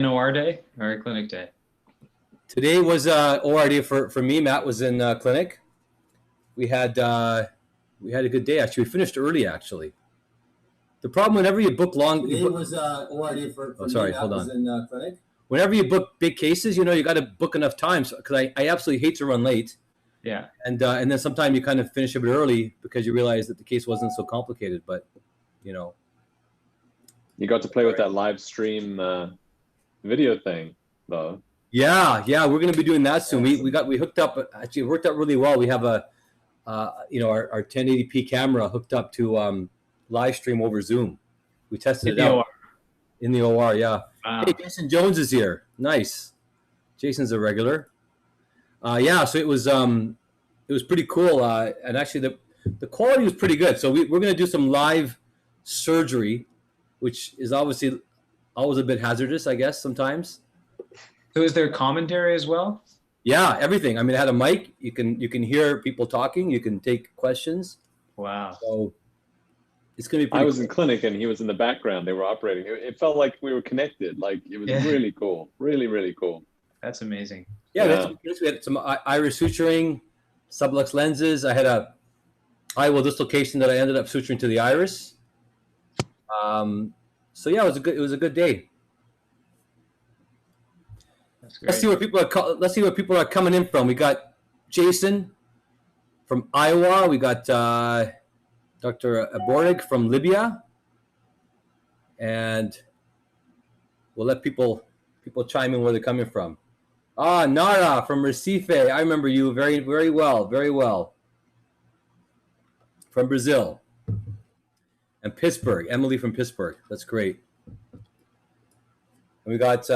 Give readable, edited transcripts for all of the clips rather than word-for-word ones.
An OR day or a clinic day? Today was OR day for me. Matt was in clinic. We had a good day actually. We finished early actually. The problem whenever you book long. Today was OR day for me. Sorry, Matt hold on. Was in clinic. Whenever you book big cases, you got to book enough time. Because I absolutely hate to run late. Yeah. And then sometimes you kind of finish a bit early because you realize that the case wasn't so complicated. But you got to play with that live stream video thing, though. Yeah, we're going to be doing that soon. We hooked up. Actually, it worked out really well. We have our 1080p camera hooked up to live stream over Zoom. We tested it out in the OR. Yeah. Wow. Hey, Jason Jones is here. Nice. Jason's a regular. Yeah, so it was pretty cool. And actually, the quality was pretty good. So we're going to do some live surgery, which is obviously always a bit hazardous, I guess, sometimes. So is there commentary as well? Yeah, everything. I mean, it had a mic. You can hear people talking. You can take questions. Wow. So it's going to be pretty I was cool. in clinic and he was in the background. They were operating. It felt like we were connected. Like it was really cool. Really, really cool. That's amazing. Yeah. We had some iris suturing, sublux lenses. I had a IOL dislocation that I ended up suturing to the iris. So yeah, it was a good day. Let's see where people are coming in from. We got Jason from Iowa. We got Dr. Aborig from Libya, and we'll let people chime in where they're coming from. Nara from Recife. I remember you very, very well, very well. From Brazil. And Pittsburgh. Emily from Pittsburgh. That's great. And we got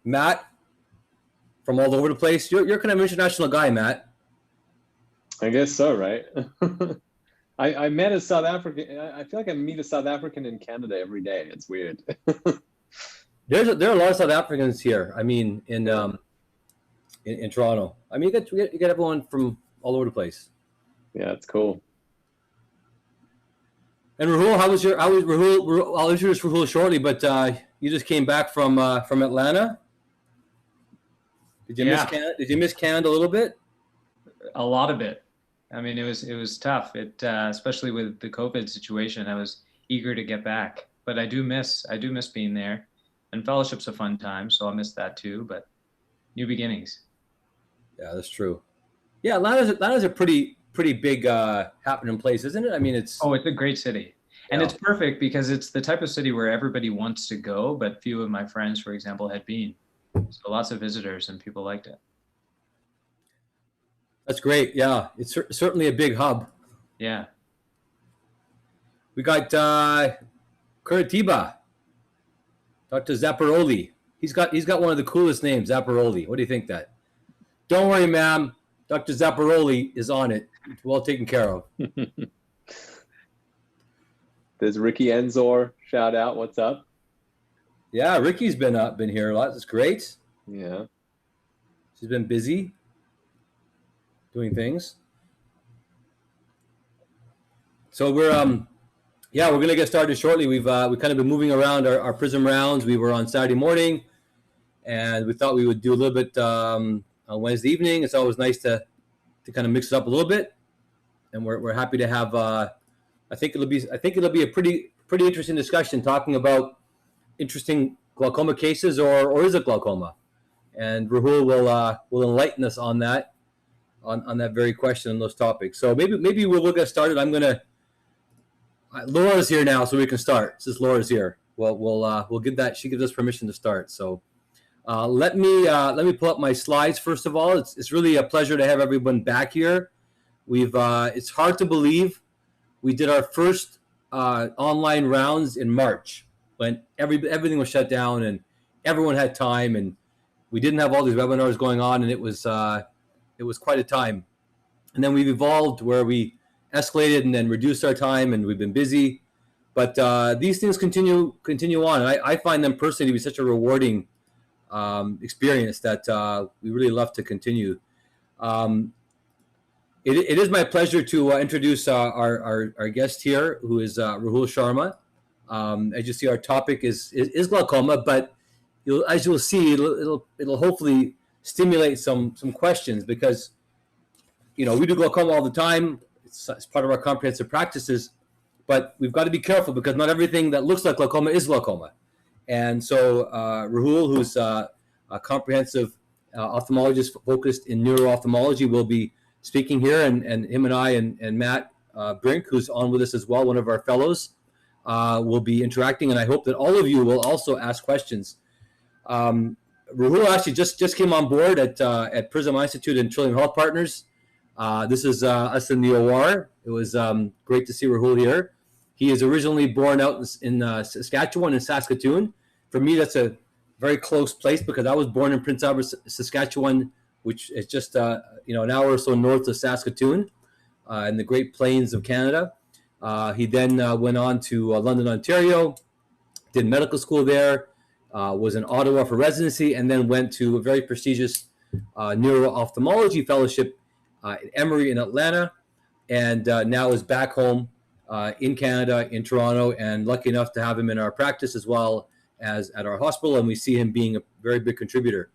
Matt from all over the place. You're kind of an international guy, Matt. I guess so, right? I met a South African. I feel like I meet a South African in Canada every day. It's weird. There are a lot of South Africans here. I mean, in Toronto. I mean, you get everyone from all over the place. Yeah, it's cool. And Rahul, how was Rahul? I'll introduce Rahul shortly, but you just came back from Atlanta. Did you miss Canada? Did you miss Canada a little bit? A lot of it. I mean, it was tough. Especially with the COVID situation. I was eager to get back, but I do miss being there. And fellowship's a fun time, so I'll miss that too. But new beginnings. Yeah, that's true. Yeah, Atlanta's a pretty big happening place, isn't it? I mean, it's a great city. And it's perfect because it's the type of city where everybody wants to go, but few of my friends, for example, had been. So lots of visitors and people liked it. That's great. Yeah, it's certainly a big hub. Yeah. We got Curitiba, Dr. Zapparoli. He's got one of the coolest names, Zapparoli. What do you think that? Don't worry, ma'am. Dr. Zapparoli is on it. It's well taken care of. There's Ricky Enzor. Shout out. What's up? Yeah, Ricky's been here a lot. That's great. Yeah. She's been busy doing things. So we're gonna get started shortly. We've kind of been moving around our Prism rounds. We were on Saturday morning, and we thought we would do a little bit on Wednesday evening. It's always nice to kind of mix it up a little bit, and we're happy to have. I think it'll be a pretty interesting discussion talking about interesting glaucoma cases, or is it glaucoma? And Rahul will enlighten us on that very question and those topics. So maybe we'll get started. Laura's here now, so we can start. Since Laura's here, we'll give that. She gives us permission to start. So let me pull up my slides first of all. It's really a pleasure to have everyone back here. It's hard to believe we did our first online rounds in March when everything was shut down and everyone had time, and we didn't have all these webinars going on, and it was quite a time. And then we've evolved where we escalated and then reduced our time, and we've been busy. But these things continue on, and I find them personally to be such a rewarding experience that we really love to continue. It is my pleasure to introduce our guest here, who is Rahul Sharma. As you see, our topic is glaucoma, but as you'll see, it'll hopefully stimulate some questions, because we do glaucoma all the time. It's part of our comprehensive practices, but we've got to be careful because not everything that looks like glaucoma is glaucoma. And so Rahul, who's a comprehensive ophthalmologist focused in neuro-ophthalmology, will be speaking here, and him and I and Matt Brink, who's on with us as well, one of our fellows, will be interacting, and I hope that all of you will also ask questions. Rahul actually just came on board at Prism Institute and Trillium Health Partners. This is us in the OR. It was great to see Rahul here. He is originally born out in Saskatchewan, in Saskatoon. For me, that's a very close place because I was born in Prince Albert, Saskatchewan, which is just an hour or so north of Saskatoon, in the Great Plains of Canada. He then went on to London, Ontario, did medical school there, was in Ottawa for residency, and then went to a very prestigious neuro-ophthalmology fellowship at Emory in Atlanta, and now is back home in Canada, in Toronto, and lucky enough to have him in our practice as well as at our hospital, and we see him being a very big contributor.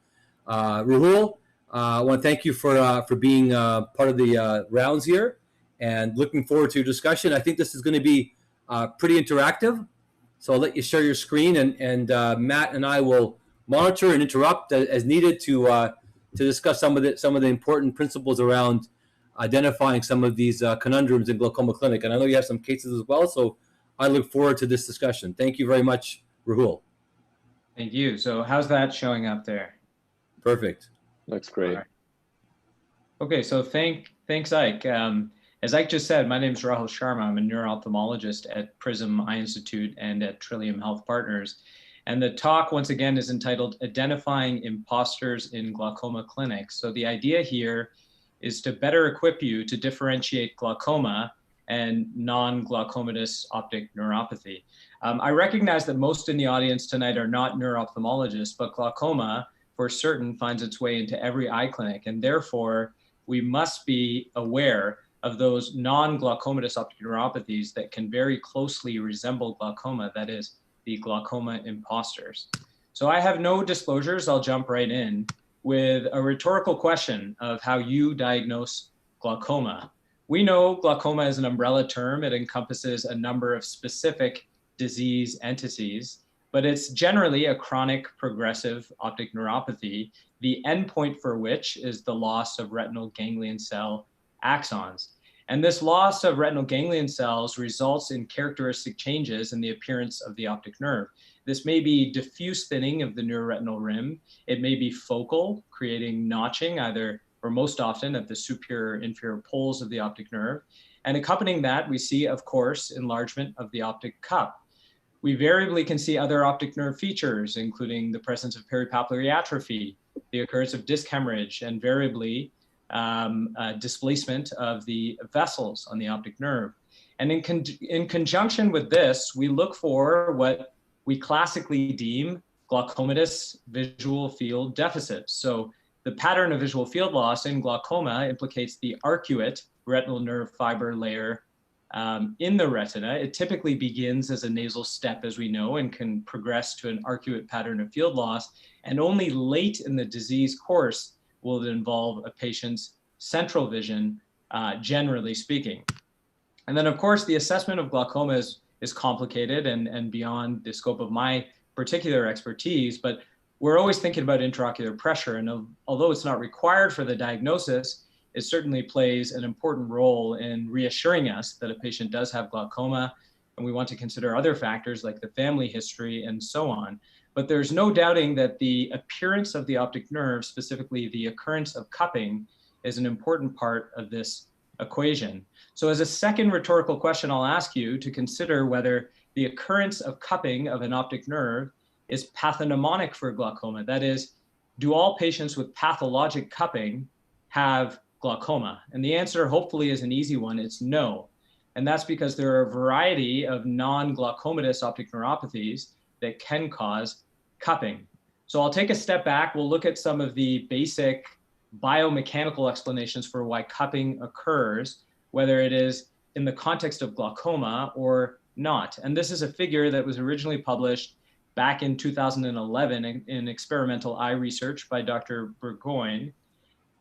Rahul, I want to thank you for being part of the rounds here, and looking forward to your discussion. I think this is going to be pretty interactive, so I'll let you share your screen, and Matt and I will monitor and interrupt as needed to discuss some of the important principles around identifying some of these conundrums in glaucoma clinic. And I know you have some cases as well, so I look forward to this discussion. Thank you very much, Rahul. Thank you. So how's that showing up there? Perfect. Looks great. Right. Okay, so thanks, Ike. As Ike just said, my name is Rahul Sharma. I'm a neuro-ophthalmologist at Prism Eye Institute and at Trillium Health Partners. And the talk, once again, is entitled Identifying Imposters in Glaucoma Clinics. So the idea here is to better equip you to differentiate glaucoma and non-glaucomatous optic neuropathy. I recognize that most in the audience tonight are not neuro-ophthalmologists, but glaucoma, for certain, finds its way into every eye clinic. And therefore, we must be aware of those non-glaucomatous optic neuropathies that can very closely resemble glaucoma, that is, the glaucoma imposters. So I have no disclosures. I'll jump right in with a rhetorical question of how you diagnose glaucoma. We know glaucoma is an umbrella term. It encompasses a number of specific disease entities, but it's generally a chronic progressive optic neuropathy, the endpoint for which is the loss of retinal ganglion cell axons. And this loss of retinal ganglion cells results in characteristic changes in the appearance of the optic nerve. This may be diffuse thinning of the neuroretinal rim. It may be focal, creating notching either or most often at the superior inferior poles of the optic nerve. And accompanying that, we see, of course, enlargement of the optic cup. We variably can see other optic nerve features, including the presence of peripapillary atrophy, the occurrence of disc hemorrhage, and variably displacement of the vessels on the optic nerve. And in conjunction with this, we look for what we classically deem glaucomatous visual field deficits. So the pattern of visual field loss in glaucoma implicates the arcuate retinal nerve fiber layer in the retina. It typically begins as a nasal step, as we know, and can progress to an arcuate pattern of field loss. And only late in the disease course will it involve a patient's central vision, generally speaking. And then, of course, the assessment of glaucoma is complicated and beyond the scope of my particular expertise, but we're always thinking about intraocular pressure. And although it's not required for the diagnosis, it certainly plays an important role in reassuring us that a patient does have glaucoma, and we want to consider other factors like the family history and so on. But there's no doubting that the appearance of the optic nerve, specifically the occurrence of cupping, is an important part of this equation. So as a second rhetorical question, I'll ask you to consider whether the occurrence of cupping of an optic nerve is pathognomonic for glaucoma. That is, do all patients with pathologic cupping have glaucoma? And the answer hopefully is an easy one. It's no. And that's because there are a variety of non-glaucomatous optic neuropathies that can cause cupping. So I'll take a step back. We'll look at some of the basic biomechanical explanations for why cupping occurs, whether it is in the context of glaucoma or not. And this is a figure that was originally published back in 2011 in experimental eye research by Dr. Burgoyne,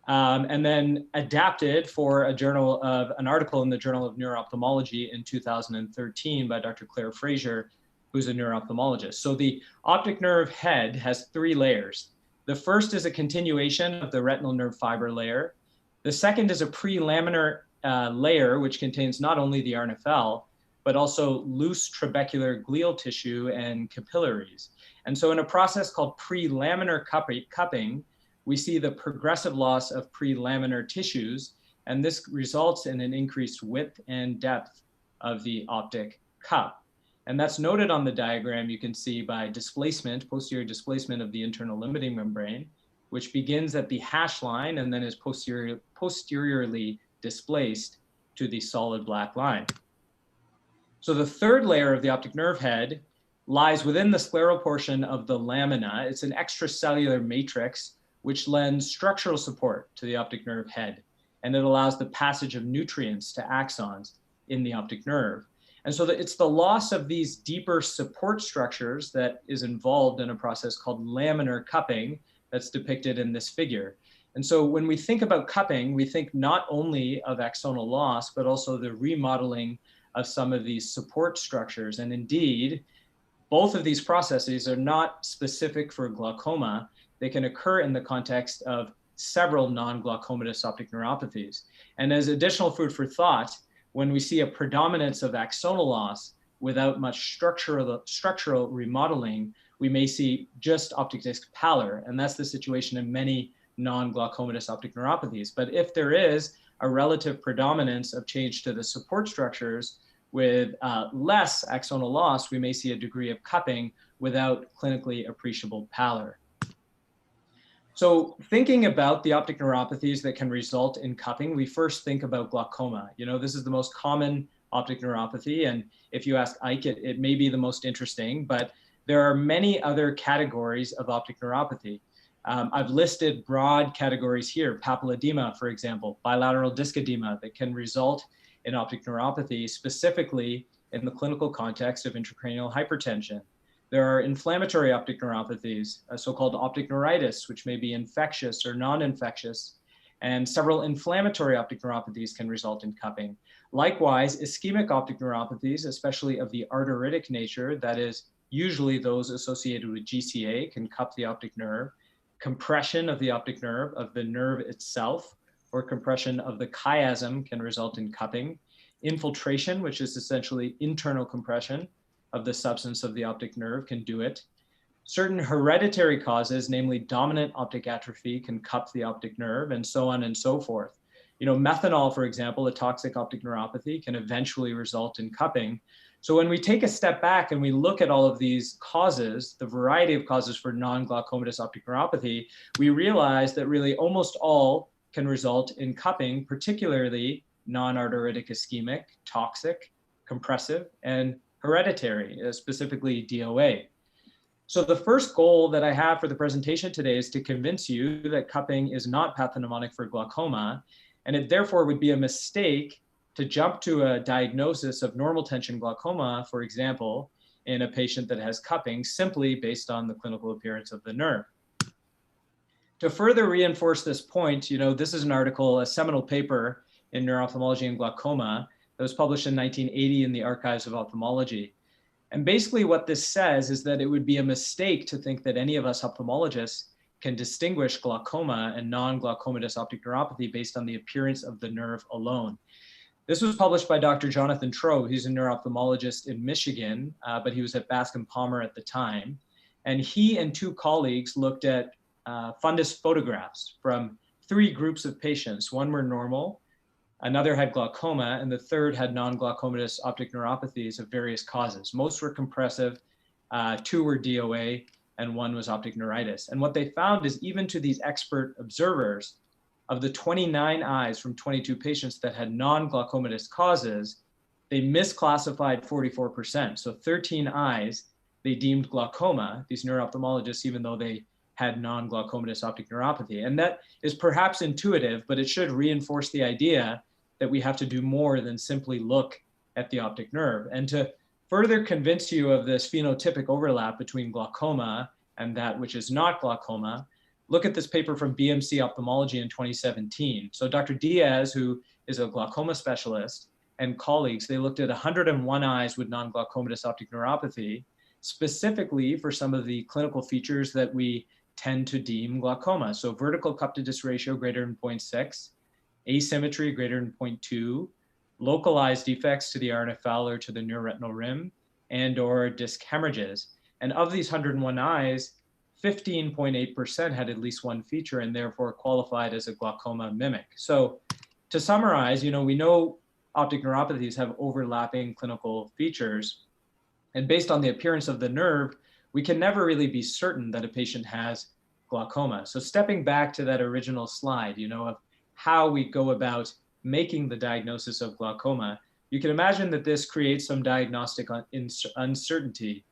and then adapted for an article in the Journal of Neuro-ophthalmology in 2013 by Dr. Claire Fraser, who's a neuro-ophthalmologist. So the optic nerve head has 3 layers. The first is a continuation of the retinal nerve fiber layer. The second is a prelaminar layer, which contains not only the RNFL, but also loose trabecular glial tissue and capillaries. And so in a process called prelaminar cupping, we see the progressive loss of prelaminar tissues, and this results in an increased width and depth of the optic cup. And that's noted on the diagram you can see by displacement, posterior displacement of the internal limiting membrane, which begins at the hash line and then is posteriorly displaced to the solid black line. So the third layer of the optic nerve head lies within the scleral portion of the lamina. It's an extracellular matrix which lends structural support to the optic nerve head, and it allows the passage of nutrients to axons in the optic nerve. And so it's the loss of these deeper support structures that is involved in a process called laminar cupping that's depicted in this figure. And so when we think about cupping, we think not only of axonal loss, but also the remodeling of some of these support structures. And indeed, both of these processes are not specific for glaucoma. They can occur in the context of several non-glaucomatous optic neuropathies. And as additional food for thought, when we see a predominance of axonal loss without much structural remodeling, we may see just optic disc pallor, and that's the situation in many non-glaucomatous optic neuropathies. But if there is a relative predominance of change to the support structures with less axonal loss, we may see a degree of cupping without clinically appreciable pallor. So thinking about the optic neuropathies that can result in cupping, we first think about glaucoma. You know, this is the most common optic neuropathy, and if you ask Ike, it may be the most interesting, but there are many other categories of optic neuropathy. I've listed broad categories here: papilledema, for example, bilateral disc edema that can result in optic neuropathy, specifically in the clinical context of intracranial hypertension. There are inflammatory optic neuropathies, so-called optic neuritis, which may be infectious or non-infectious, and several inflammatory optic neuropathies can result in cupping. Likewise, ischemic optic neuropathies, especially of the arteritic nature, that is usually those associated with GCA, can cup the optic nerve. Compression of the optic nerve, of the nerve itself, or compression of the chiasm can result in cupping. Infiltration, which is essentially internal compression of the substance of the optic nerve, can do it. Certain hereditary causes, namely dominant optic atrophy, can cup the optic nerve, and so on and so forth. You know, methanol, for example, a toxic optic neuropathy, can eventually result in cupping. So when we take a step back and we look at all of these causes, the variety of causes for non-glaucomatous optic neuropathy, we realize that really almost all can result in cupping, particularly non-arteritic ischemic, toxic, compressive, and hereditary, specifically DOA. So the first goal that I have for the presentation today is to convince you that cupping is not pathognomonic for glaucoma, and it therefore would be a mistake to jump to a diagnosis of normal tension glaucoma, for example, in a patient that has cupping simply based on the clinical appearance of the nerve. To further reinforce this point, you know, this is an article, a seminal paper in Neuro-ophthalmology and Glaucoma that was published in 1980 in the Archives of Ophthalmology. And basically what this says is that it would be a mistake to think that any of us ophthalmologists can distinguish glaucoma and non-glaucomatous optic neuropathy based on the appearance of the nerve alone. This was published by Dr. Jonathan Trobe. He's a neuro-ophthalmologist in Michigan, but he was at Bascom Palmer at the time. And he and 2 colleagues looked at fundus photographs from 3 groups of patients. One were normal, another had glaucoma, and the third had non-glaucomatous optic neuropathies of various causes. Most were compressive, 2 were DOA, and 1 was optic neuritis. And what they found is even to these expert observers, of the 29 eyes from 22 patients that had non-glaucomatous causes, they misclassified 44%. So 13 eyes, they deemed glaucoma, these neuro-ophthalmologists, even though they had non-glaucomatous optic neuropathy. And that is perhaps intuitive, but it should reinforce the idea that we have to do more than simply look at the optic nerve. And to further convince you of this phenotypic overlap between glaucoma and that which is not glaucoma, look at this paper from BMC Ophthalmology in 2017. So Dr. Diaz, who is a glaucoma specialist, and colleagues, they looked at 101 eyes with non-glaucomatous optic neuropathy, specifically for some of the clinical features that we tend to deem glaucoma. So vertical cup to disc ratio greater than 0.6, asymmetry greater than 0.2, localized defects to the RNFL or to the neuroretinal rim, and or disc hemorrhages. And of these 101 eyes, 15.8% had at least one feature and therefore qualified as a glaucoma mimic. So to summarize, we know optic neuropathies have overlapping clinical features. And based on the appearance of the nerve, we can never really be certain that a patient has glaucoma. So stepping back to that original slide, of how we go about making the diagnosis of glaucoma, you can imagine that this creates some diagnostic uncertainty.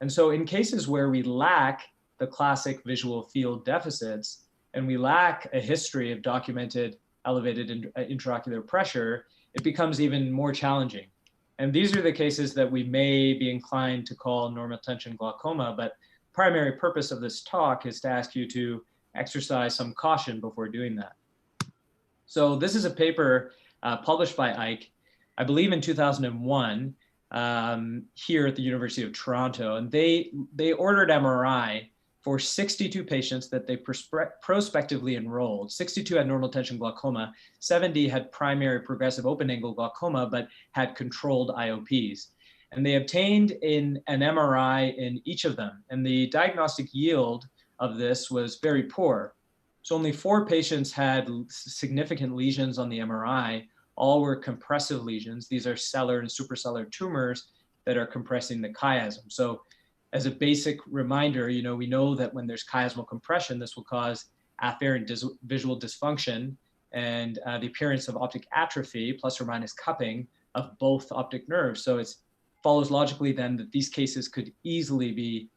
And so in cases where we lack the classic visual field deficits and we lack a history of documented elevated intraocular pressure, it becomes even more challenging. And these are the cases that we may be inclined to call normal tension glaucoma, but primary purpose of this talk is to ask you to exercise some caution before doing that. So this is a paper published by Ike, I believe in 2001, here at the University of Toronto. And they ordered MRI for 62 patients that they prospectively enrolled. 62 had normal tension glaucoma, 70 had primary progressive open-angle glaucoma, but had controlled IOPs. And they obtained an MRI in each of them. And the diagnostic yield of this was very poor. So only 4 patients had significant lesions on the MRI. All were compressive lesions. These are cellular and supracellular tumors that are compressing the chiasm. So as a basic reminder, we know that when there's chiasmal compression, this will cause afferent visual dysfunction and the appearance of optic atrophy, plus or minus cupping of both optic nerves. So it follows logically then that these cases could easily be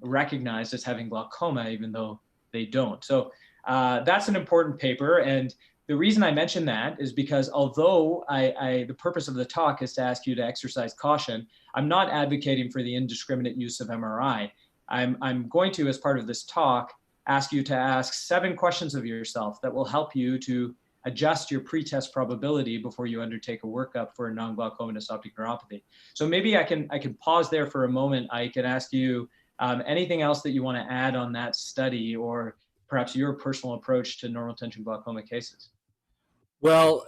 recognized as having glaucoma, even though they don't. So that's an important paper. And the reason I mention that is because although the purpose of the talk is to ask you to exercise caution, I'm not advocating for the indiscriminate use of MRI. I'm going to, as part of this talk, ask you to ask 7 questions of yourself that will help you to adjust your pretest probability before you undertake a workup for a non-glaucomatous optic neuropathy. So maybe I can pause there for a moment. I can ask you anything else that you want to add on that study, or perhaps your personal approach to normal tension glaucoma cases. Well,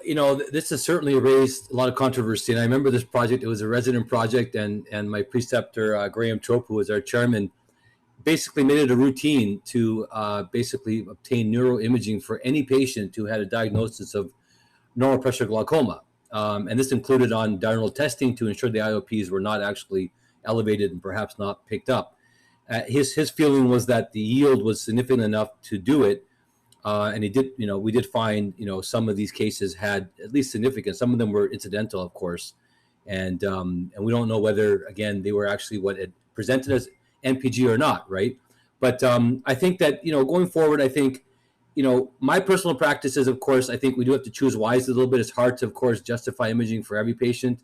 this has certainly raised a lot of controversy. And I remember this project, it was a resident project, and my preceptor, Graham Trope, who was our chairman, basically made it a routine to basically obtain neuroimaging for any patient who had a diagnosis of normal pressure glaucoma. And this included on diurnal testing to ensure the IOPs were not actually elevated and perhaps not picked up. His feeling was that the yield was significant enough to do it. And he did, we did find, some of these cases had at least significant. Some of them were incidental, of course, and we don't know whether, again, they were actually what it presented as NPG or not, right? But I think that going forward, I think my personal practice is, of course, I think we do have to choose wisely a little bit. It's hard to, of course, justify imaging for every patient.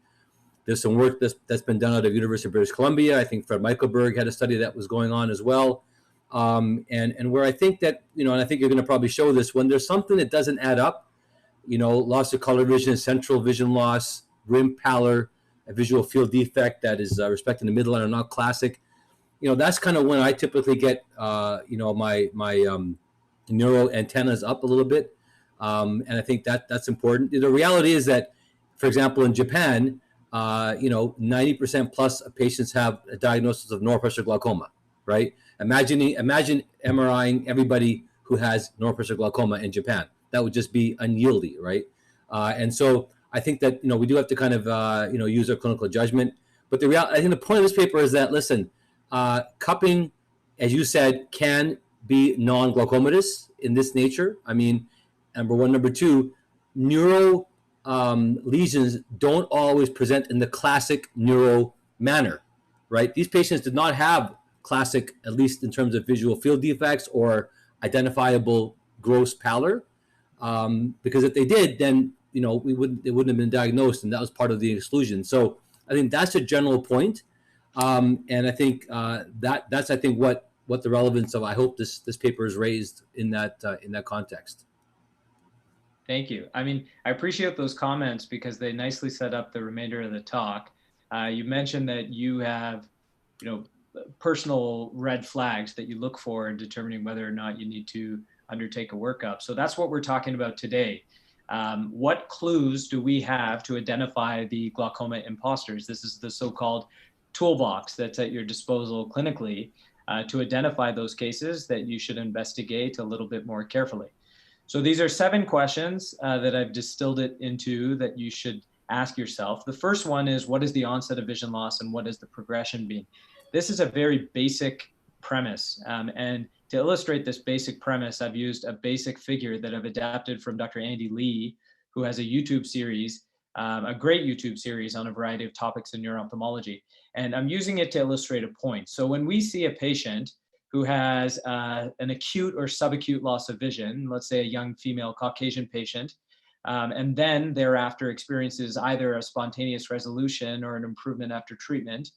There's some work that's been done out of University of British Columbia. I think Fred Michaelberg had a study that was going on as well. And where I think that, and I think you're going to probably show this, when there's something that doesn't add up, loss of color vision, central vision loss, rim pallor, a visual field defect that is respecting the midline or not classic, that's kind of when I typically get, my neuro antennas up a little bit. And I think that's important. The reality is that, for example, in Japan, 90% plus of patients have a diagnosis of normal pressure glaucoma, right? Imagine MRIing everybody who has normal pressure glaucoma in Japan. That would just be unyieldy, right? And so I think that we do have to kind of use our clinical judgment. But I think the point of this paper is that, listen, cupping, as you said, can be non-glaucomatous in this nature. I mean, number one. Number two, neuro lesions don't always present in the classic neuro manner, right? These patients did not have classic, at least in terms of visual field defects or identifiable gross pallor, because if they did, then it wouldn't have been diagnosed, and that was part of the exclusion. So I think that's a general point. And I think that's I think what the relevance of, I hope this paper is raised in that context. Thank you. I mean, I appreciate those comments because they nicely set up the remainder of the talk. You mentioned that you have, personal red flags that you look for in determining whether or not you need to undertake a workup. So that's what we're talking about today. What clues do we have to identify the glaucoma imposters? This is the so-called toolbox that's at your disposal clinically to identify those cases that you should investigate a little bit more carefully. So these are 7 questions that I've distilled it into that you should ask yourself. The first one is, what is the onset of vision loss and what is the progression been? This is a very basic premise. And to illustrate this basic premise, I've used a basic figure that I've adapted from Dr. Andy Lee, who has a YouTube series, a great YouTube series on a variety of topics in neuro-ophthalmology. And I'm using it to illustrate a point. So when we see a patient who has an acute or subacute loss of vision, let's say a young female Caucasian patient, and then thereafter experiences either a spontaneous resolution or an improvement after treatment,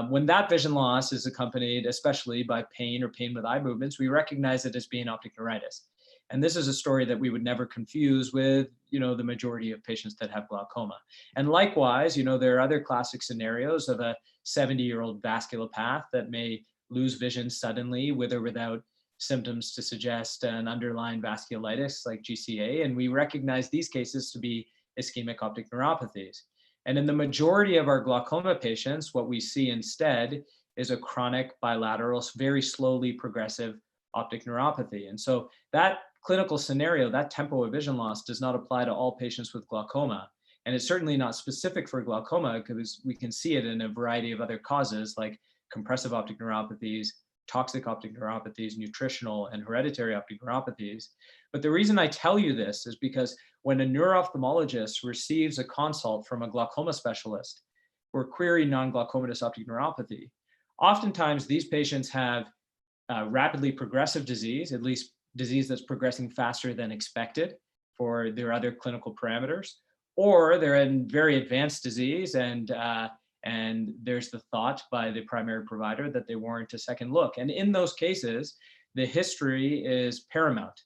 when that vision loss is accompanied especially by pain or pain with eye movements, we recognize it as being optic neuritis. And this is a story that we would never confuse with, the majority of patients that have glaucoma. And likewise, there are other classic scenarios of a 70-year-old vasculopath that may lose vision suddenly with or without symptoms to suggest an underlying vasculitis like GCA. And we recognize these cases to be ischemic optic neuropathies. And in the majority of our glaucoma patients, what we see instead is a chronic bilateral, very slowly progressive optic neuropathy. And so that clinical scenario, that tempo of vision loss, does not apply to all patients with glaucoma. And it's certainly not specific for glaucoma because we can see it in a variety of other causes like compressive optic neuropathies, toxic optic neuropathies, nutritional and hereditary optic neuropathies. But the reason I tell you this is because when a neuro-ophthalmologist receives a consult from a glaucoma specialist for query non-glaucomatous optic neuropathy, oftentimes these patients have rapidly progressive disease, at least disease that's progressing faster than expected for their other clinical parameters, or they're in very advanced disease and there's the thought by the primary provider that they warrant a second look. And in those cases, the history is paramount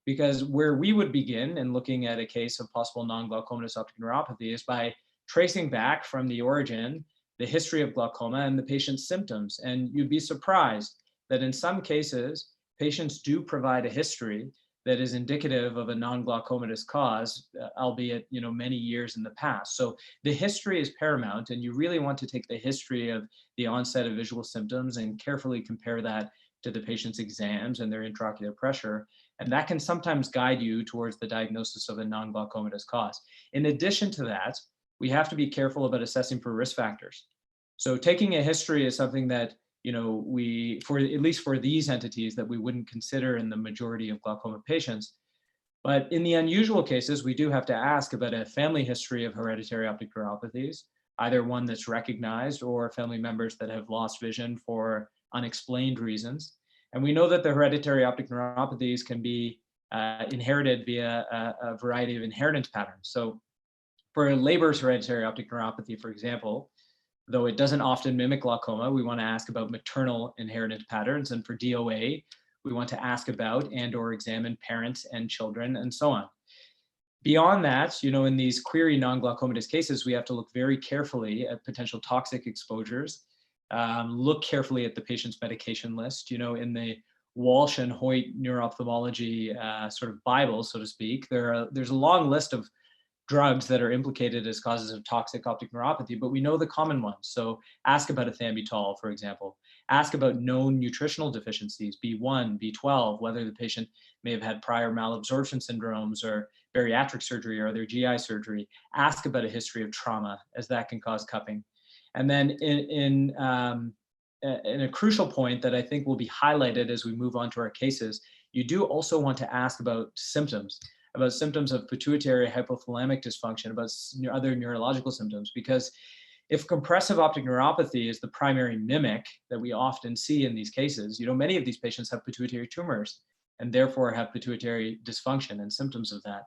because where we would begin in looking at a case of possible non-glaucomatous optic neuropathy is by tracing back from the origin, the history of glaucoma and the patient's symptoms. And you'd be surprised that in some cases, patients do provide a history that is indicative of a non-glaucomatous cause, albeit many years in the past. So the history is paramount, and you really want to take the history of the onset of visual symptoms and carefully compare that to the patient's exams and their intraocular pressure. And that can sometimes guide you towards the diagnosis of a non-glaucomatous cause. In addition to that, we have to be careful about assessing for risk factors. So taking a history is something that we, for at least for these entities, that we wouldn't consider in the majority of glaucoma patients. But in the unusual cases, we do have to ask about a family history of hereditary optic neuropathies, either one that's recognized or family members that have lost vision for unexplained reasons. And we know that the hereditary optic neuropathies can be inherited via a variety of inheritance patterns. So for Leber's hereditary optic neuropathy, for example, though it doesn't often mimic glaucoma, we want to ask about maternal inheritance patterns. And for DOA, we want to ask about and or examine parents and children and so on. Beyond that, in these query non-glaucomatous cases, we have to look very carefully at potential toxic exposures, look carefully at the patient's medication list. In the Walsh and Hoyt neuro-ophthalmology sort of Bible, so to speak, there's a long list of drugs that are implicated as causes of toxic optic neuropathy, but we know the common ones. So ask about ethambutol, for example. Ask about known nutritional deficiencies, B1, B12, whether the patient may have had prior malabsorption syndromes or bariatric surgery or other GI surgery. Ask about a history of trauma, as that can cause cupping. And then in a crucial point that I think will be highlighted as we move on to our cases, you do also want to ask about symptoms of pituitary hypothalamic dysfunction, about other neurological symptoms, because if compressive optic neuropathy is the primary mimic that we often see in these cases, many of these patients have pituitary tumors and therefore have pituitary dysfunction and symptoms of that.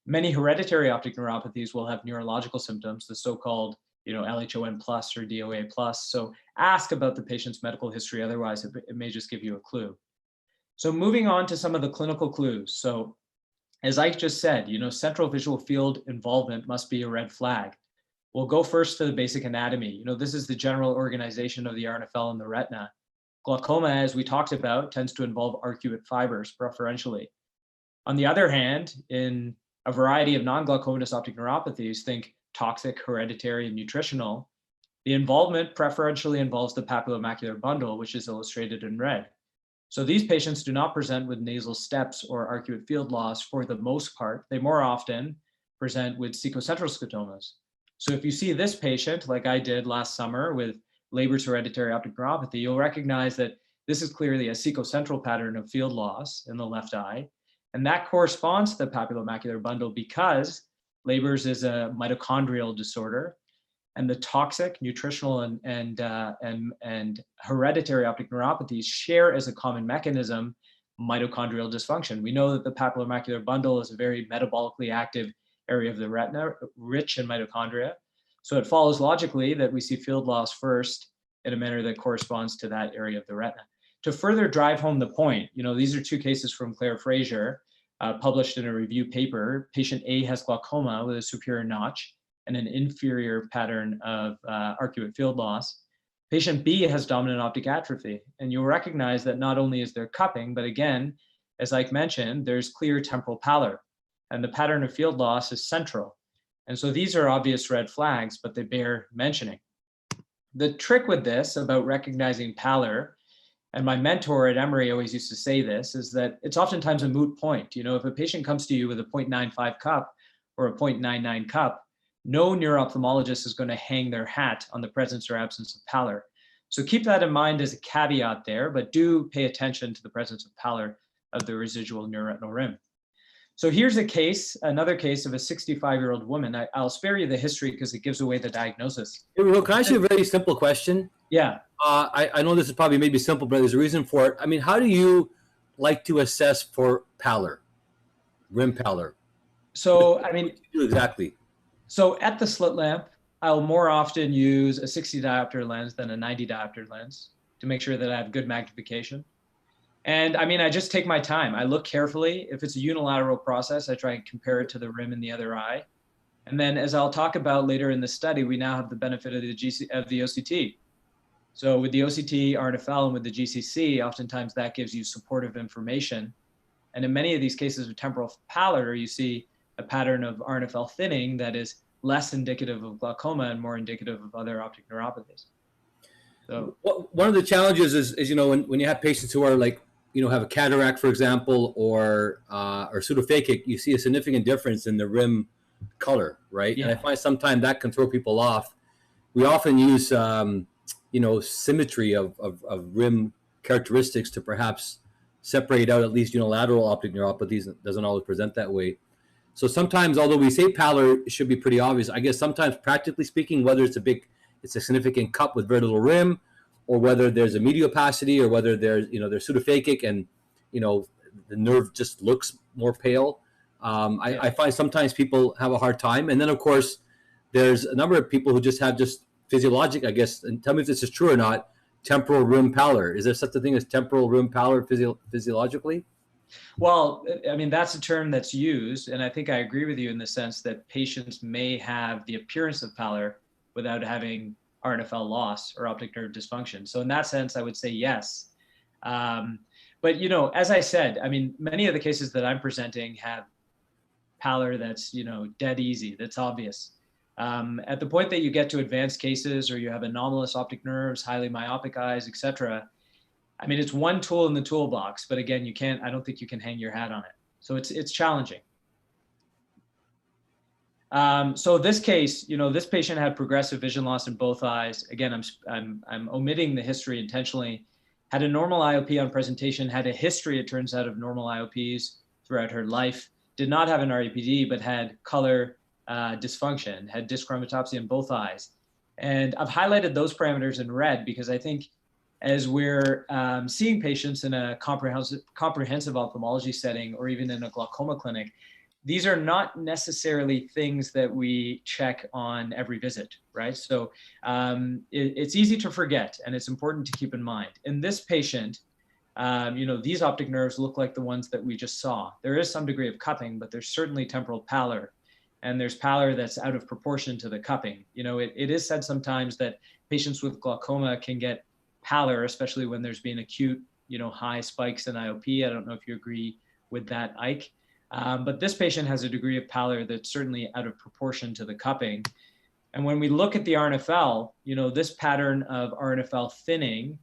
Many hereditary optic neuropathies will have neurological symptoms, the so-called LHON plus or DOA plus. So ask about the patient's medical history. Otherwise, it may just give you a clue. So moving on to some of the clinical clues. So as I just said, central visual field involvement must be a red flag. We'll go first to the basic anatomy. This is the general organization of the RNFL in the retina. Glaucoma, as we talked about, tends to involve arcuate fibers preferentially. On the other hand, in a variety of non-glaucomatous optic neuropathies, think toxic, hereditary, and nutritional, the involvement preferentially involves the papillomacular bundle, which is illustrated in red. So these patients do not present with nasal steps or arcuate field loss for the most part. They more often present with cecocentral scotomas. So if you see this patient, like I did last summer with Leber's hereditary optic neuropathy, you'll recognize that this is clearly a cecocentral pattern of field loss in the left eye. And that corresponds to the papillomacular bundle because Leber's is a mitochondrial disorder, and the toxic, nutritional, and hereditary optic neuropathies share as a common mechanism mitochondrial dysfunction. We know that the papillomacular bundle is a very metabolically active area of the retina, rich in mitochondria. So it follows logically that we see field loss first in a manner that corresponds to that area of the retina. To further drive home the point, these are two cases from Claire Fraser, published in a review paper. Patient A has glaucoma with a superior notch and an inferior pattern of arcuate field loss. Patient B has dominant optic atrophy. And you'll recognize that not only is there cupping, but again, as Ike mentioned, there's clear temporal pallor, and the pattern of field loss is central. And so these are obvious red flags, but they bear mentioning. The trick with this about recognizing pallor, and my mentor at Emory always used to say this, is that it's oftentimes a moot point. If a patient comes to you with a 0.95 cup or a 0.99 cup, no neuro-ophthalmologist is going to hang their hat on the presence or absence of pallor. So keep that in mind as a caveat there, but do pay attention to the presence of pallor of the residual neuroretinal rim. So here's another case of a 65-year-old woman. I'll spare you the history because it gives away the diagnosis. Hey, Rahul, can I ask you a very simple question? Yeah. I know this is probably maybe simple, but there's a reason for it. I mean, how do you like to assess for pallor, rim pallor? So, exactly. So at the slit lamp, I'll more often use a 60 diopter lens than a 90 diopter lens to make sure that I have good magnification. And I just take my time. I look carefully. If it's a unilateral process, I try and compare it to the rim in the other eye. And then, as I'll talk about later in the study, we now have the benefit of the OCT. So with the OCT, RNFL, and with the GCC, oftentimes that gives you supportive information. And in many of these cases of temporal pallor, you see a pattern of RNFL thinning that is less indicative of glaucoma and more indicative of other optic neuropathies. So one of the challenges is when you have patients who are like, have a cataract, for example, or pseudophakic, you see a significant difference in the rim color, right? Yeah. And I find sometimes that can throw people off. We often use, symmetry of rim characteristics to perhaps separate out at least unilateral optic neuropathies. It doesn't always present that way. So sometimes, although we say pallor, it should be pretty obvious. I guess sometimes, practically speaking, whether it's a significant cup with very little rim, or whether there's a medial opacity, or whether there's pseudophakic and the nerve just looks more pale. I find sometimes people have a hard time, and then of course there's a number of people who just have physiologic, I guess, and tell me if this is true or not, temporal rim pallor. Is there such a thing as temporal rim pallor physiologically? Well, that's a term that's used, and I think I agree with you in the sense that patients may have the appearance of pallor without having RNFL loss or optic nerve dysfunction. So in that sense, I would say yes. But as I said, many of the cases that I'm presenting have pallor that's dead easy, that's obvious. At the point that you get to advanced cases, or you have anomalous optic nerves, highly myopic eyes, etc., it's one tool in the toolbox, but again, I don't think you can hang your hat on it. So it's challenging. So this case, this patient had progressive vision loss in both eyes. Again, I'm omitting the history intentionally. Had a normal IOP on presentation, had a history, it turns out, of normal IOPs throughout her life. Did not have an REPD, but had color dysfunction, had dyschromatopsia in both eyes. And I've highlighted those parameters in red because I think as we're seeing patients in a comprehensive ophthalmology setting, or even in a glaucoma clinic, these are not necessarily things that we check on every visit, right? So it's easy to forget, and it's important to keep in mind. In this patient, these optic nerves look like the ones that we just saw. There is some degree of cupping, but there's certainly temporal pallor, and there's pallor that's out of proportion to the cupping. It is said sometimes that patients with glaucoma can get pallor, especially when there's been acute, high spikes in IOP. I don't know if you agree with that, Ike. But this patient has a degree of pallor that's certainly out of proportion to the cupping. And when we look at the RNFL, this pattern of RNFL thinning,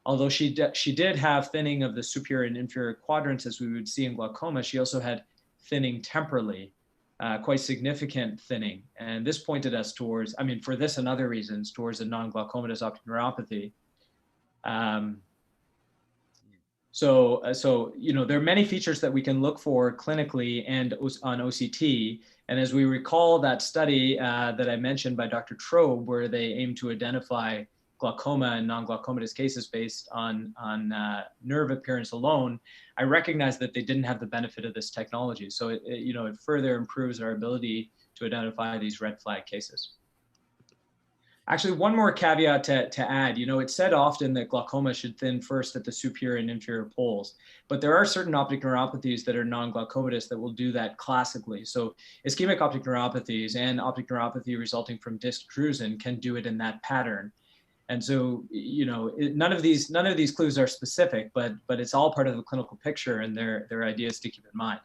although she did have thinning of the superior and inferior quadrants as we would see in glaucoma, she also had thinning temporally, quite significant thinning. And this pointed us towards, for this and other reasons, towards a non-glaucomatous optic neuropathy. So there are many features that we can look for clinically and on OCT. And as we recall that study that I mentioned by Dr. Trobe, where they aim to identify glaucoma and non-glaucomatous cases based on nerve appearance alone, I recognize that they didn't have the benefit of this technology. So it further improves our ability to identify these red flag cases. Actually, one more caveat to add, it's said often that glaucoma should thin first at the superior and inferior poles, but there are certain optic neuropathies that are non-glaucomatous that will do that classically. So ischemic optic neuropathies and optic neuropathy resulting from disc drusen can do it in that pattern. And so, none of these clues are specific, but it's all part of the clinical picture, and they're ideas to keep in mind.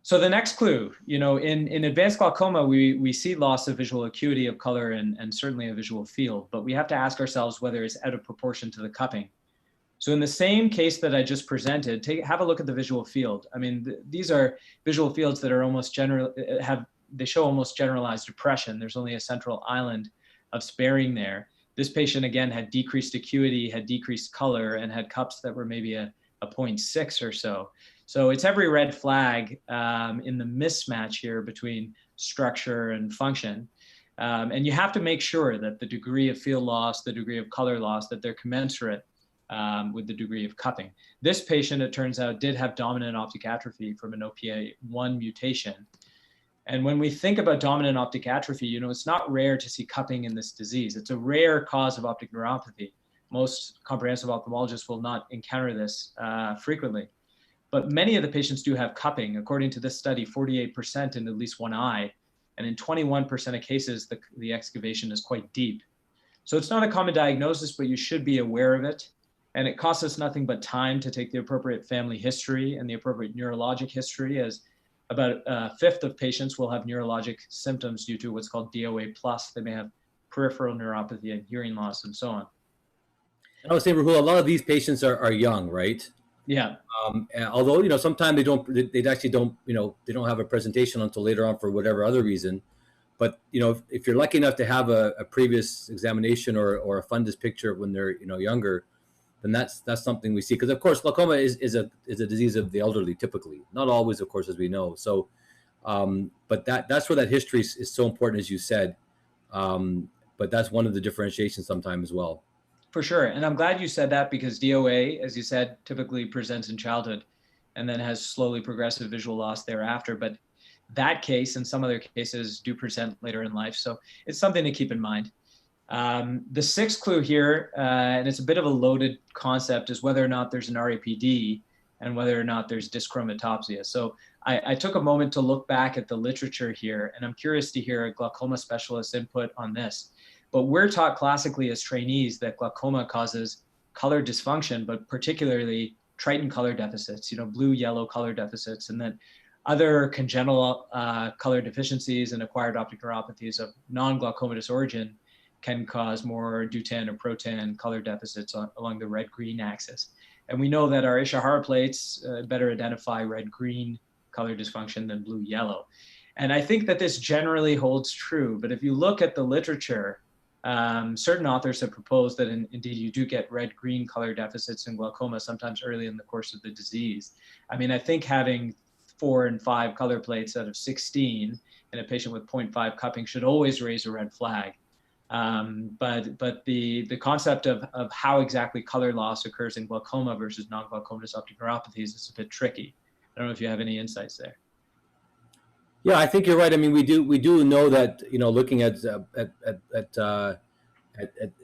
So the next clue, in advanced glaucoma, we see loss of visual acuity of color and certainly a visual field, but we have to ask ourselves whether it's out of proportion to the cupping. So in the same case that I just presented, have a look at the visual field. These are visual fields that are almost they show almost generalized depression. There's only a central island of sparing there. This patient, again, had decreased acuity, had decreased color, and had cups that were maybe a 0.6 or so. So it's every red flag in the mismatch here between structure and function. And you have to make sure that the degree of field loss, the degree of color loss, that they're commensurate with the degree of cupping. This patient, it turns out, did have dominant optic atrophy from an OPA1 mutation. And when we think about dominant optic atrophy, it's not rare to see cupping in this disease. It's a rare cause of optic neuropathy. Most comprehensive ophthalmologists will not encounter this frequently. But many of the patients do have cupping. According to this study, 48% in at least one eye, and in 21% of cases, the excavation is quite deep. So it's not a common diagnosis, but you should be aware of it. And it costs us nothing but time to take the appropriate family history and the appropriate neurologic history, as about a fifth of patients will have neurologic symptoms due to what's called DOA+. They may have peripheral neuropathy and hearing loss and so on. And I would say, Rahul, a lot of these patients are young, right? Yeah. Although, sometimes they don't have a presentation until later on for whatever other reason. But, if you're lucky enough to have a previous examination or a fundus picture when they're, younger, then that's something we see. Because, of course, glaucoma is a disease of the elderly, typically. Not always, of course, as we know. So, but that's where that history is so important, as you said. But that's one of the differentiations sometimes as well. For sure. And I'm glad you said that, because DOA, as you said, typically presents in childhood and then has slowly progressive visual loss thereafter. But that case and some other cases do present later in life. So it's something to keep in mind. The sixth clue here, and it's a bit of a loaded concept, is whether or not there's an RAPD and whether or not there's dyschromatopsia. So I took a moment to look back at the literature here, and I'm curious to hear a glaucoma specialist's input on this. But we're taught classically as trainees that glaucoma causes color dysfunction, but particularly Triton color deficits, blue-yellow color deficits, and that other congenital color deficiencies and acquired optic neuropathies of non-glaucomatous origin can cause more deutan or protan color deficits along the red-green axis. And we know that our Ishihara plates better identify red-green color dysfunction than blue-yellow. And I think that this generally holds true, but if you look at the literature, certain authors have proposed that indeed you do get red-green color deficits in glaucoma sometimes early in the course of the disease. I think having 4 and 5 color plates out of 16 in a patient with 0.5 cupping should always raise a red flag. But the concept of how exactly color loss occurs in glaucoma versus non-glaucomatous optic neuropathies is a bit tricky. I don't know if you have any insights there. Yeah, I think you're right. I mean, we do know that, you know, looking at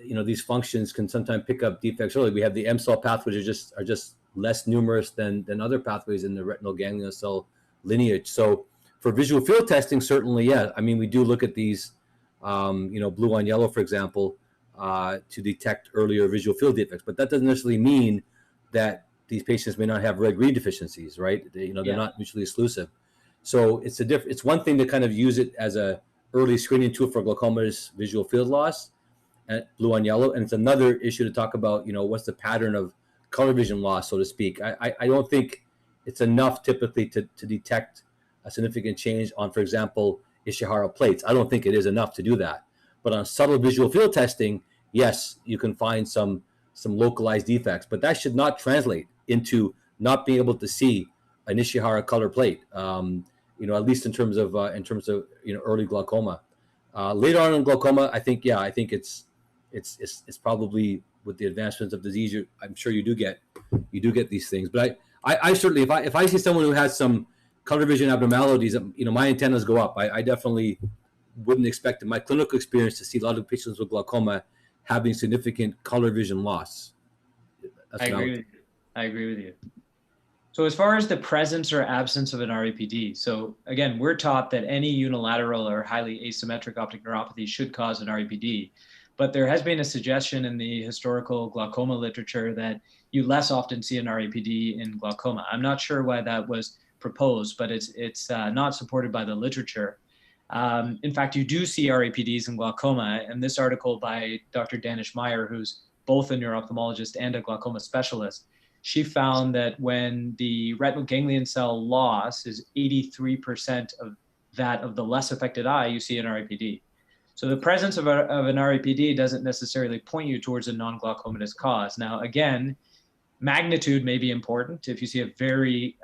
you know, these functions can sometimes pick up defects early. We have the M cell pathways are just less numerous than other pathways in the retinal ganglion cell lineage. So for visual field testing, certainly, yeah. I mean, we do look at these, you know, blue on yellow, for example, to detect earlier visual field defects. But that doesn't necessarily mean that these patients may not have red read deficiencies, right? You know, they're not mutually exclusive. So it's one thing to kind of use it as a early screening tool for glaucomatous visual field loss, blue on yellow, and it's another issue to talk about, you know, what's the pattern of color vision loss, so to speak. I don't think it's enough typically to detect a significant change on, for example, Ishihara plates. I don't think it is enough to do that. But on subtle visual field testing, yes, you can find some localized defects, but that should not translate into not being able to see an Ishihara color plate. You know, at least in terms of you know, early glaucoma. Later on in glaucoma, I think, yeah, I think it's probably, with the advancements of disease, I'm sure you do get these things. But I certainly, if I see someone who has some color vision abnormalities, you know, my antennas go up. I definitely wouldn't expect in my clinical experience to see a lot of patients with glaucoma having significant color vision loss. I agree with you. I agree with you. So as far as the presence or absence of an RAPD, so again, we're taught that any unilateral or highly asymmetric optic neuropathy should cause an RAPD. But there has been a suggestion in the historical glaucoma literature that you less often see an RAPD in glaucoma. I'm not sure why that was proposed, but it's not supported by the literature. In fact, you do see RAPDs in glaucoma, and this article by Dr. Danish Meyer, who's both a neuro-ophthalmologist and a glaucoma specialist, she found that when the retinal ganglion cell loss is 83% of that of the less affected eye, you see an RAPD. So the presence of an RAPD doesn't necessarily point you towards a non-glaucomatous cause. Now, again, magnitude may be important. If you see a very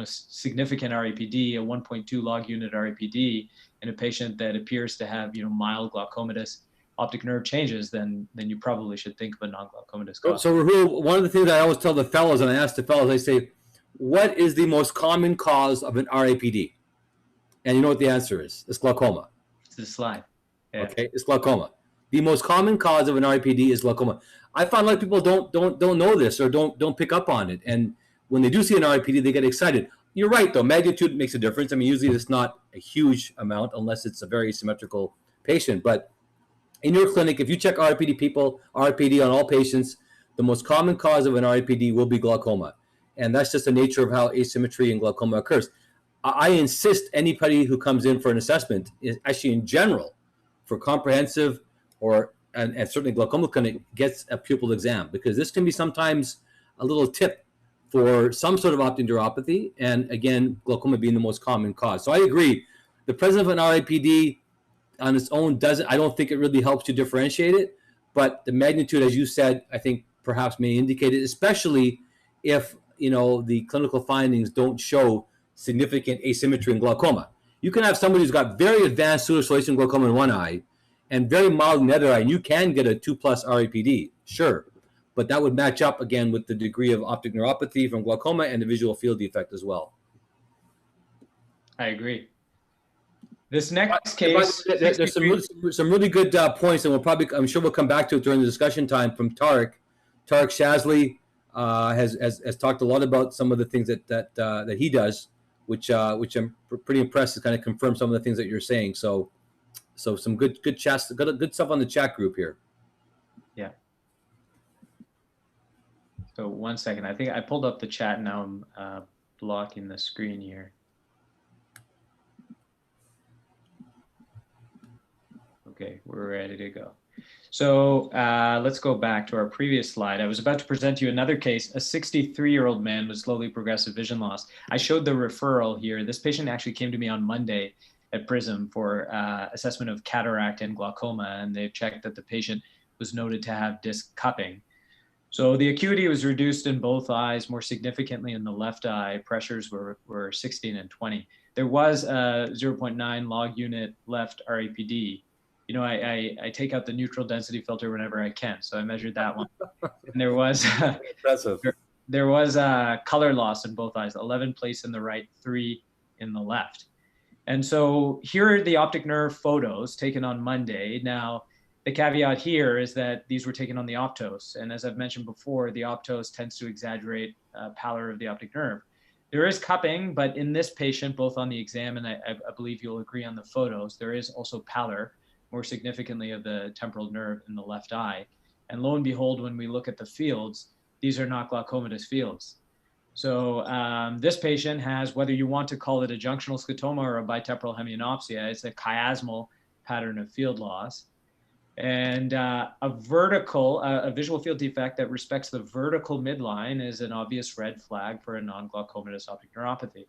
significant RAPD, a 1.2 log unit RAPD, in a patient that appears to have mild glaucomatous optic nerve changes, then you probably should think of a non-glaucomatous cause. So Rahul, one of the things I always tell the fellows, and I ask the fellows, I say, what is the most common cause of an RAPD? And you know what the answer is? It's glaucoma. It's the slide. Yeah. Okay, it's glaucoma. The most common cause of an RAPD is glaucoma. I find a lot of people don't know this or don't pick up on it, and when they do see an RAPD, they get excited. You're right, though. Magnitude makes a difference. I mean, usually it's not a huge amount unless it's a very symmetrical patient. But in your clinic, if you check RAPD on all patients, the most common cause of an RAPD will be glaucoma. And that's just the nature of how asymmetry in glaucoma occurs. I insist anybody who comes in for an assessment, actually in general, for comprehensive and certainly glaucoma clinic, gets a pupil exam, because this can be sometimes a little tip for some sort of optic neuropathy, and again, glaucoma being the most common cause. So I agree. The presence of an RAPD on its own I don't think it really helps you differentiate it, but the magnitude, as you said, I think perhaps may indicate it, especially if the clinical findings don't show significant asymmetry in glaucoma. You can have somebody who's got very advanced pseudocilation glaucoma in one eye and very mild in the other eye, and you can get a 2+ RAPD, sure, but that would match up again with the degree of optic neuropathy from glaucoma and the visual field defect as well. I agree. This next case, there's some really good points, and I'm sure we'll come back to it during the discussion time, from Tariq. Tariq Shazli has talked a lot about some of the things that he does, which I'm pretty impressed to kind of confirm some of the things that you're saying. So some good chats, good stuff on the chat group here. Yeah. So 1 second, I think I pulled up the chat. Now I'm blocking the screen here. Okay, we're ready to go. So let's go back to our previous slide. I was about to present you another case. A 63-year-old man with slowly progressive vision loss. I showed the referral here. This patient actually came to me on Monday at Prism for assessment of cataract and glaucoma, and they checked that the patient was noted to have disc cupping. So the acuity was reduced in both eyes, more significantly in the left eye. Pressures were 16 and 20. There was a 0.9 log unit left RAPD. I take out the neutral density filter whenever I can. So I measured that one. And there was there was color loss in both eyes, 11 placed in the right, 3 in the left. And so here are the optic nerve photos taken on Monday. Now, the caveat here is that these were taken on the optos. And as I've mentioned before, the optos tends to exaggerate pallor of the optic nerve. There is cupping, but in this patient, both on the exam and I believe you'll agree on the photos, there is also pallor, more significantly of the temporal nerve in the left eye. And lo and behold, when we look at the fields, these are not glaucomatous fields. So this patient has, whether you want to call it a junctional scotoma or a bitemporal hemianopsia, it's a chiasmal pattern of field loss. And a visual field defect that respects the vertical midline is an obvious red flag for a non-glaucomatous optic neuropathy.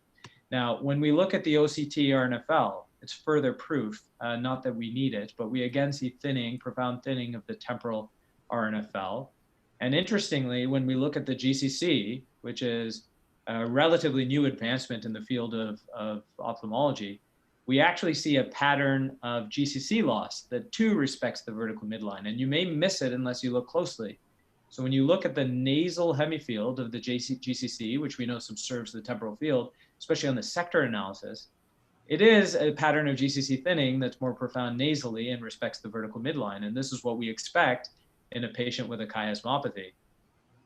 Now, when we look at the OCT RNFL, it's further proof, not that we need it, but we again see thinning, profound thinning of the temporal RNFL. And interestingly, when we look at the GCC, which is a relatively new advancement in the field of ophthalmology, we actually see a pattern of GCC loss that too respects the vertical midline. And you may miss it unless you look closely. So when you look at the nasal hemifield of the GCC, which we know subserves the temporal field, especially on the sector analysis, it is a pattern of GCC thinning that's more profound nasally and respects the vertical midline. And this is what we expect in a patient with a chiasmopathy.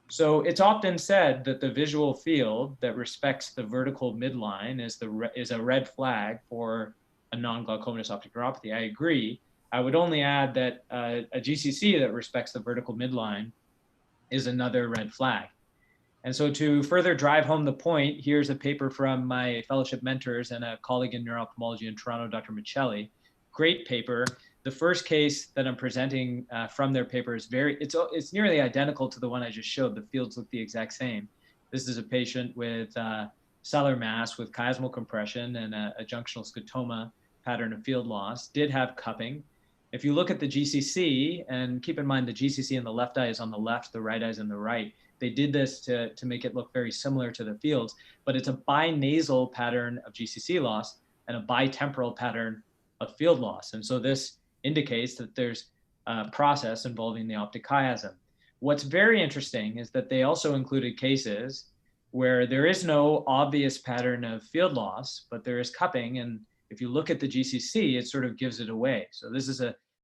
So it's often said that the visual field that respects the vertical midline is a red flag for a non-glaucomatous optic neuropathy. I agree. I would only add that a GCC that respects the vertical midline is another red flag. And so to further drive home the point, here's a paper from my fellowship mentors and a colleague in neuro-ophthalmology in Toronto, Dr. Michelli. Great paper. The first case that I'm presenting from their paper is it's nearly identical to the one I just showed. The fields look the exact same. This is a patient with sellar mass with chiasmal compression and a junctional scotoma pattern of field loss, did have cupping. If you look at the GCC, and keep in mind the GCC in the left eye is on the left, the right eye is on the right. They did this to make it look very similar to the fields, but it's a binasal pattern of GCC loss and a bitemporal pattern of field loss. And so this indicates that there's a process involving the optic chiasm. What's very interesting is that they also included cases where there is no obvious pattern of field loss, but there is cupping. And if you look at the GCC, it sort of gives it away. So this is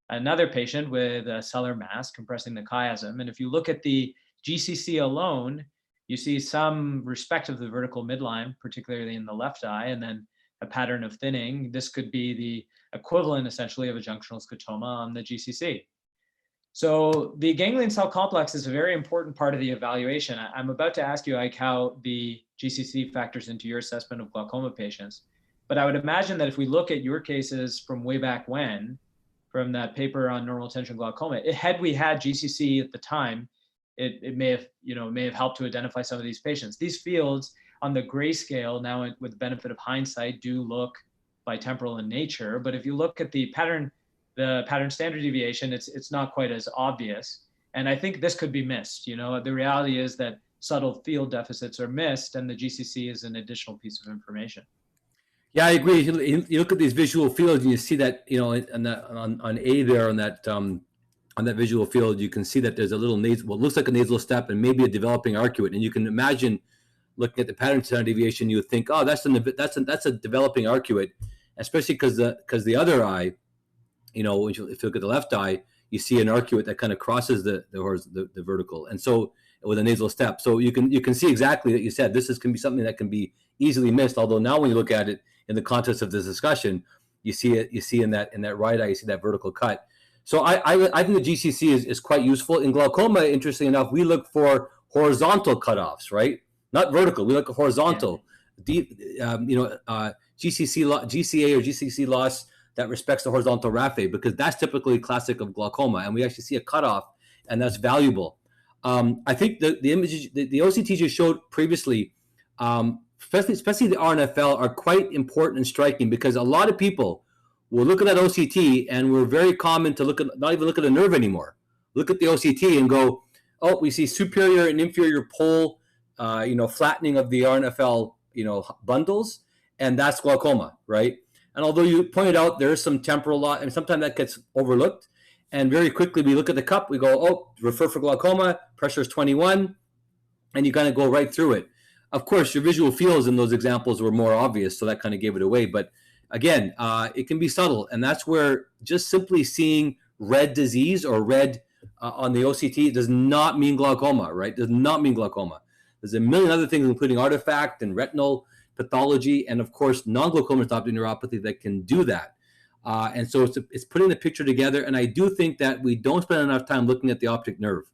another patient with a sellar mass compressing the chiasm. And if you look at the GCC alone, you see some respect of the vertical midline, particularly in the left eye, and then a pattern of thinning. This could be the equivalent essentially of a junctional scotoma on the GCC. So the ganglion cell complex is a very important part of the evaluation. I'm about to ask you, Ike, how the GCC factors into your assessment of glaucoma patients. But I would imagine that if we look at your cases from way back when, from that paper on normal tension glaucoma, had we had GCC at the time, it may have helped to identify some of these patients. These fields on the grayscale now, with the benefit of hindsight, do look bitemporal in nature. But if you look at the pattern standard deviation, it's not quite as obvious. And I think this could be missed. The reality is that subtle field deficits are missed, and the GCC is an additional piece of information. Yeah, I agree. You look at these visual fields, and you see that on A there on that visual field, you can see that there's a little nasal, what looks like a nasal step, and maybe a developing arcuate. And you can imagine looking at the pattern standard deviation, you would think, oh, that's a developing arcuate, especially because the other eye, if you look at the left eye, you see an arcuate that kind of crosses the vertical, and so with a nasal step. So you can see exactly that you said can be something that can be easily missed. Although now when you look at it in the context of this discussion, you see in that right eye, you see that vertical cut. So I think the GCC is quite useful. In glaucoma, interestingly enough, we look for horizontal cutoffs, right? Not vertical. We look at horizontal. GCA or GCC loss that respects the horizontal raphe, because that's typically classic of glaucoma, and we actually see a cutoff, and that's valuable. I think the images, the OCTs you showed previously, especially the RNFL, are quite important and striking, because a lot of people will look at that OCT, and we're very common to not even look at a nerve anymore. Look at the OCT and go, oh, we see superior and inferior pole, flattening of the RNFL, bundles, and that's glaucoma, right? And although you pointed out there is some temporal loss, and sometimes that gets overlooked, and very quickly we look at the cup, we go, oh, refer for glaucoma, pressure is 21, and you kind of go right through it. Of course, your visual fields in those examples were more obvious, so that kind of gave it away. But again, it can be subtle, and that's where just simply seeing red disease or red on the OCT does not mean glaucoma, right? Does not mean glaucoma. There's a million other things, including artifact and retinal pathology, and of course, non-glaucomatous optic neuropathy that can do that. And so it's putting the picture together. And I do think that we don't spend enough time looking at the optic nerve,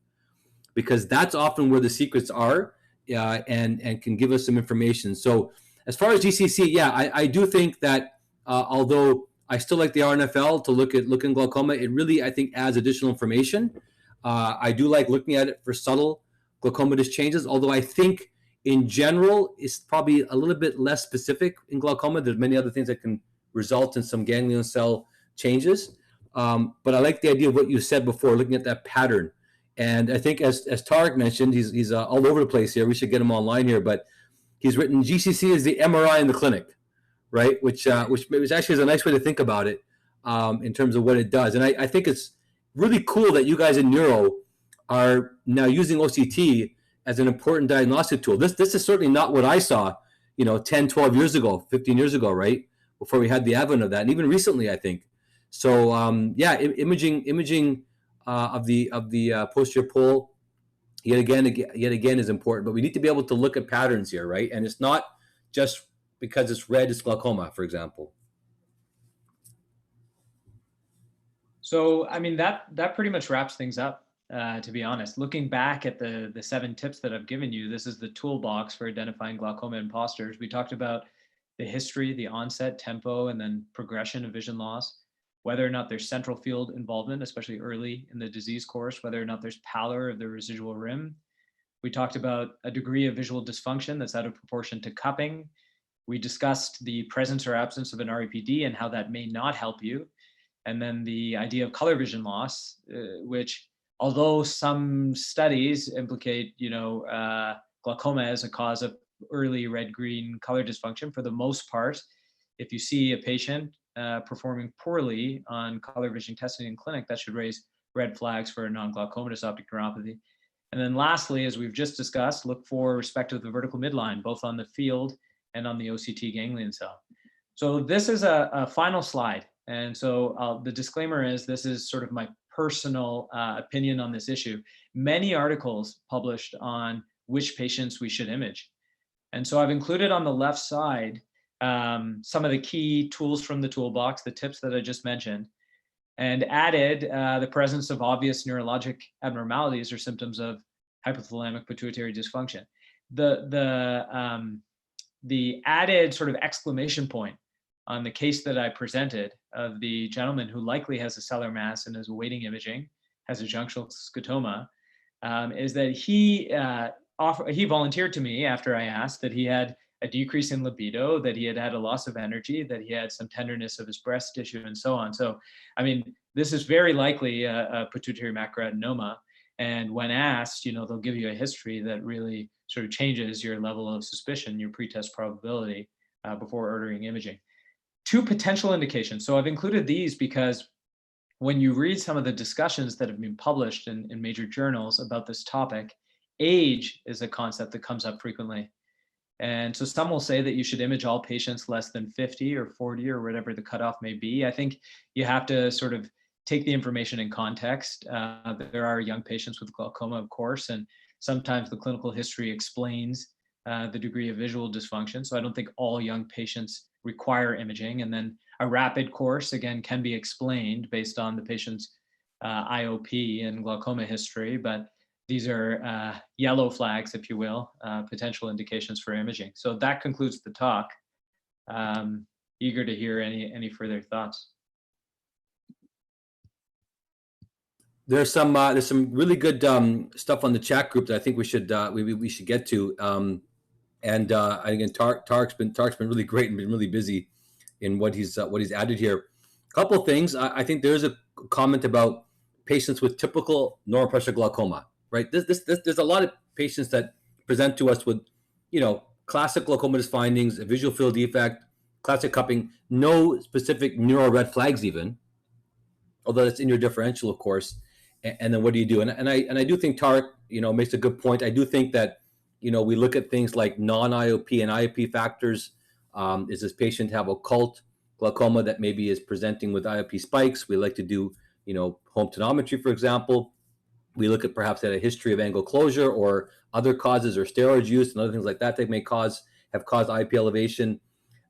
because that's often where the secrets are, and can give us some information. So as far as GCC, yeah, I do think that although I still like the RNFL to look in glaucoma, it really, I think, adds additional information. I do like looking at it for subtle glaucomatous changes, although I think in general it's probably a little bit less specific in glaucoma. There's many other things that can result in some ganglion cell changes. But I like the idea of what you said before, looking at that pattern. And I think as Tarek mentioned, he's all over the place here. We should get him online here, but he's written GCC is the MRI in the clinic, right? Which actually is a nice way to think about it in terms of what it does. And I think it's really cool that you guys in neuro are now using OCT as an important diagnostic tool. This is certainly not what I saw, 10, 12 years ago, 15 years ago, right? Before we had the advent of that, and even recently, I think. So yeah, imaging of the posterior pole yet again is important, but we need to be able to look at patterns here, right? And it's not just because it's red, it's glaucoma, for example. So, I mean, that pretty much wraps things up, to be honest. Looking back at the 7 tips that I've given you, this is the toolbox for identifying glaucoma imposters. We talked about the history, the onset, tempo, and then progression of vision loss, whether or not there's central field involvement, especially early in the disease course, whether or not there's pallor of the residual rim. We talked about a degree of visual dysfunction that's out of proportion to cupping. We discussed the presence or absence of an REPD and how that may not help you. And then the idea of color vision loss, which, although some studies implicate, glaucoma as a cause of early red-green color dysfunction, for the most part, if you see a patient performing poorly on color vision testing in clinic, that should raise red flags for a non-glaucomatous optic neuropathy. And then lastly, as we've just discussed, look for respect of the vertical midline, both on the field and on the OCT ganglion cell. So this is a final slide. And so the disclaimer is this is sort of my personal opinion on this issue. Many articles published on which patients we should image. And so I've included on the left side some of the key tools from the toolbox, the tips that I just mentioned, and added the presence of obvious neurologic abnormalities or symptoms of hypothalamic pituitary dysfunction. The added sort of exclamation point on the case that I presented of the gentleman who likely has a cellular mass and is awaiting imaging, has a junctional scotoma, is that he volunteered to me after I asked that he had a decrease in libido, that he had had a loss of energy, that he had some tenderness of his breast tissue, and so on. So, I mean, this is very likely a pituitary macroadenoma. And when asked, they'll give you a history that really sort of changes your level of suspicion, your pretest probability before ordering imaging. 2 potential indications. So I've included these because when you read some of the discussions that have been published in major journals about this topic, age is a concept that comes up frequently. And so some will say that you should image all patients less than 50 or 40 or whatever the cutoff may be. I think you have to sort of take the information in context. There are young patients with glaucoma, of course, and sometimes the clinical history explains the degree of visual dysfunction. So I don't think all young patients require imaging. And then a rapid course, again, can be explained based on the patient's IOP and glaucoma history. But these are yellow flags, if you will, potential indications for imaging. So that concludes the talk. Eager to hear any further thoughts. There's some really good stuff on the chat group that I think we should get to. And again, Tarek's been really great and been really busy in what he's added here. A couple of things. I think there's a comment about patients with typical neuropressure glaucoma. Right. There's a lot of patients that present to us with, classic glaucomatous findings, a visual field defect, classic cupping, no specific neuro red flags even, although it's in your differential, of course. And then what do you do? And I do think Tarek, makes a good point. I do think that, we look at things like non-IOP and IOP factors. Does this patient have occult glaucoma that maybe is presenting with IOP spikes. We like to do, home tonometry, for example. We look at perhaps at a history of angle closure or other causes or steroid use and other things like that may have caused IOP elevation.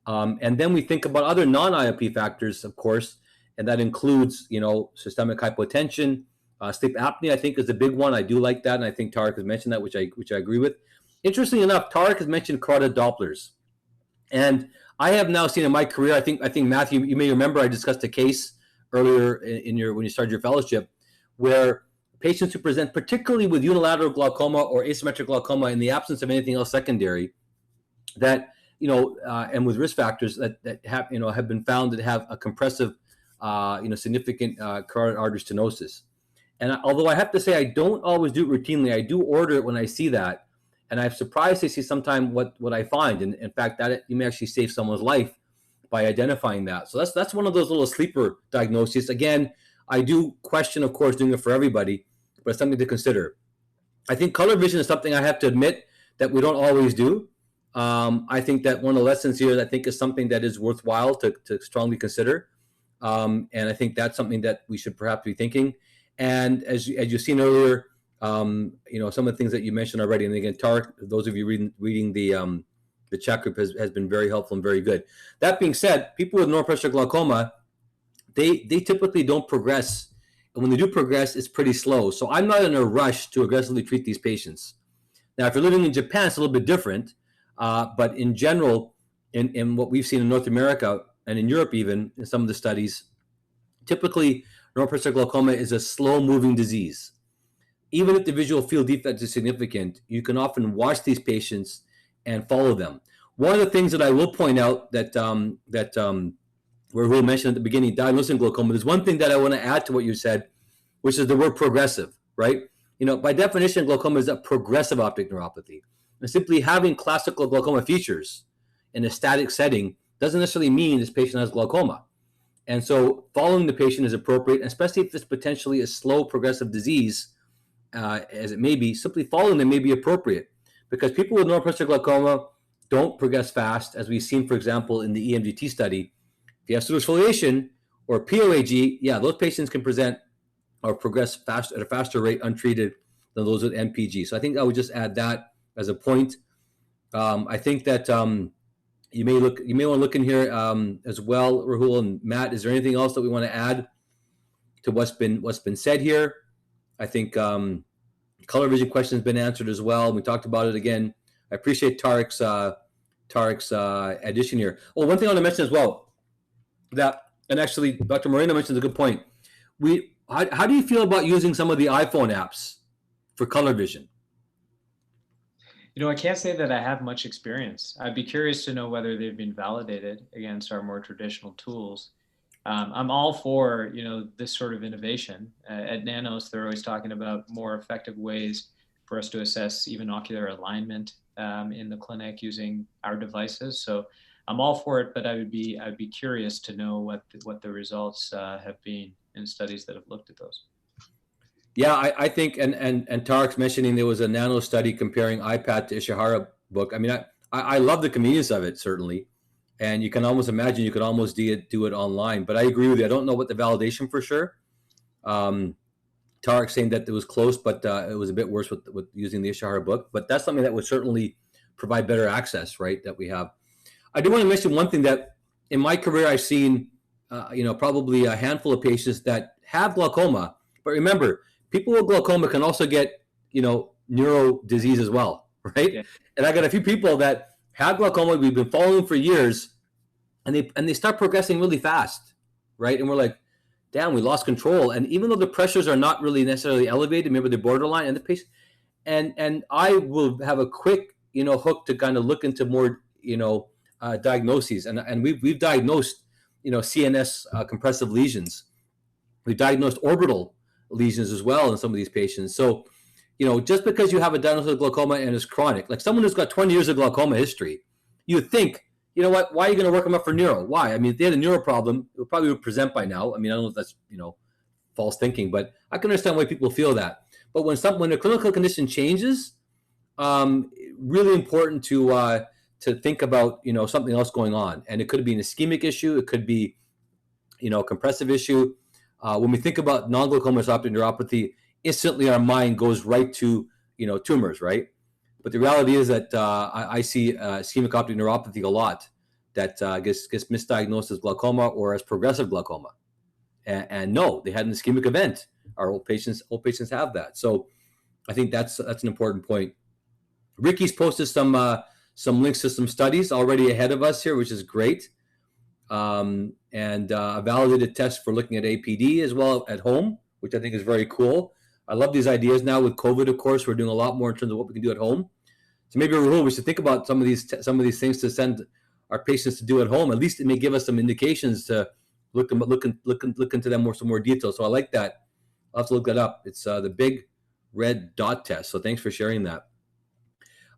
And then we think about other non-IOP factors, of course, and that includes, systemic hypotension, sleep apnea. I think is a big one. I do like that, and I think Tarek has mentioned that, which I agree with. Interestingly enough, Tarek has mentioned carotid Dopplers, and I have now seen in my career. I think Matthew, you may remember I discussed a case earlier when you started your fellowship, where patients who present particularly with unilateral glaucoma or asymmetric glaucoma in the absence of anything else secondary, that and with risk factors that have been found to have a compressive, significant carotid artery stenosis. And although I have to say I don't always do it routinely, I do order it when I see that, and I'm surprised to see sometimes what I find. And in fact, that you may actually save someone's life by identifying that. So that's one of those little sleeper diagnoses. Again, I do question, of course, doing it for everybody, but it's something to consider. I think color vision is something I have to admit that we don't always do. I think that one of the lessons here, I think, is something that is worthwhile to strongly consider. And I think that's something that we should perhaps be thinking. And as you've seen earlier, some of the things that you mentioned already. And again, Tarek, those of you reading the chat group has been very helpful and very good. That being said, people with neuropathic glaucoma, they typically don't progress. And when they do progress, it's pretty slow. So I'm not in a rush to aggressively treat these patients. Now, if you're living in Japan, it's a little bit different. But in general, in what we've seen in North America and in Europe, even in some of the studies, typically neuropathic glaucoma is a slow-moving disease. Even if the visual field defect is significant, you can often watch these patients and follow them. One of the things that I will point out that where Rahul mentioned at the beginning, diagnosing glaucoma, there's one thing that I want to add to what you said, which is the word progressive, right? By definition, glaucoma is a progressive optic neuropathy. And simply having classical glaucoma features in a static setting doesn't necessarily mean this patient has glaucoma. And so following the patient is appropriate, especially if it's potentially a slow progressive disease, as it may be. Simply following them may be appropriate, because people with neuropathic glaucoma don't progress fast, as we've seen, for example, in the EMGT study. If you have pseudosfoliation or POAG, those patients can present or progress fast at a faster rate untreated than those with MPG. So I think I would just add that as a point. I think that you may want to look in here as well, Rahul and Matt. Is there anything else that we want to add to what's been said here? I think color vision question has been answered as well. We talked about it again. I appreciate Tarek's addition here. Well, one thing I want to mention as well, and actually Dr. Moreno mentioned a good point. How do you feel about using some of the iPhone apps for color vision? I can't say that I have much experience. I'd be curious to know whether they've been validated against our more traditional tools. I'm all for, this sort of innovation. At Nanos, they're always talking about more effective ways for us to assess even ocular alignment in the clinic using our devices. So I'm all for it, but I'd be curious to know what the results have been in studies that have looked at those. Yeah, I think, and Tarek's mentioning there was a Nano study comparing iPad to Ishihara book. I mean, I love the convenience of it, certainly. And you can almost imagine you could almost do it online. But I agree with you. I don't know what the validation for sure. Tarek's saying that it was close, but it was a bit worse with using the Ishihara book. But that's something that would certainly provide better access, right, that we have. I do want to mention one thing that in my career I've seen, probably a handful of patients that have glaucoma. But remember, people with glaucoma can also get, neuro disease as well, right? Yeah. And I got a few people that have glaucoma we've been following for years, and they start progressing really fast, right? And we're like, damn, we lost control. And even though the pressures are not really necessarily elevated, maybe they're borderline, and the patient, and I will have a quick, hook to kind of look into more, diagnoses. And we've diagnosed, CNS compressive lesions. We've diagnosed orbital lesions as well in some of these patients. So, just because you have a diagnosis of glaucoma and it's chronic, like someone who's got 20 years of glaucoma history, you would think, what, why are you going to work them up for neuro? Why? I mean, if they had a neuro problem, it probably would present by now. I mean, I don't know if that's, false thinking, but I can understand why people feel that. But when a clinical condition changes, really important to to think about, something else going on. And it could be an ischemic issue. It could be, a compressive issue. When we think about non-glaucomatous optic neuropathy, instantly our mind goes right to, tumors, right? But the reality is that I see ischemic optic neuropathy a lot that gets misdiagnosed as glaucoma or as progressive glaucoma. And no, they had an ischemic event. Our old patients have that. So I think that's an important point. Ricky's posted some links to some studies already ahead of us here, which is great. And a validated test for looking at APD as well at home, which I think is very cool. I love these ideas now with COVID. Of course, we're doing a lot more in terms of what we can do at home. So maybe, Rahul, we should think about some of these things to send our patients to do at home. At least it may give us some indications to look into them some more detail. So I like that. I'll have to look that up. It's the big red dot test. So thanks for sharing that.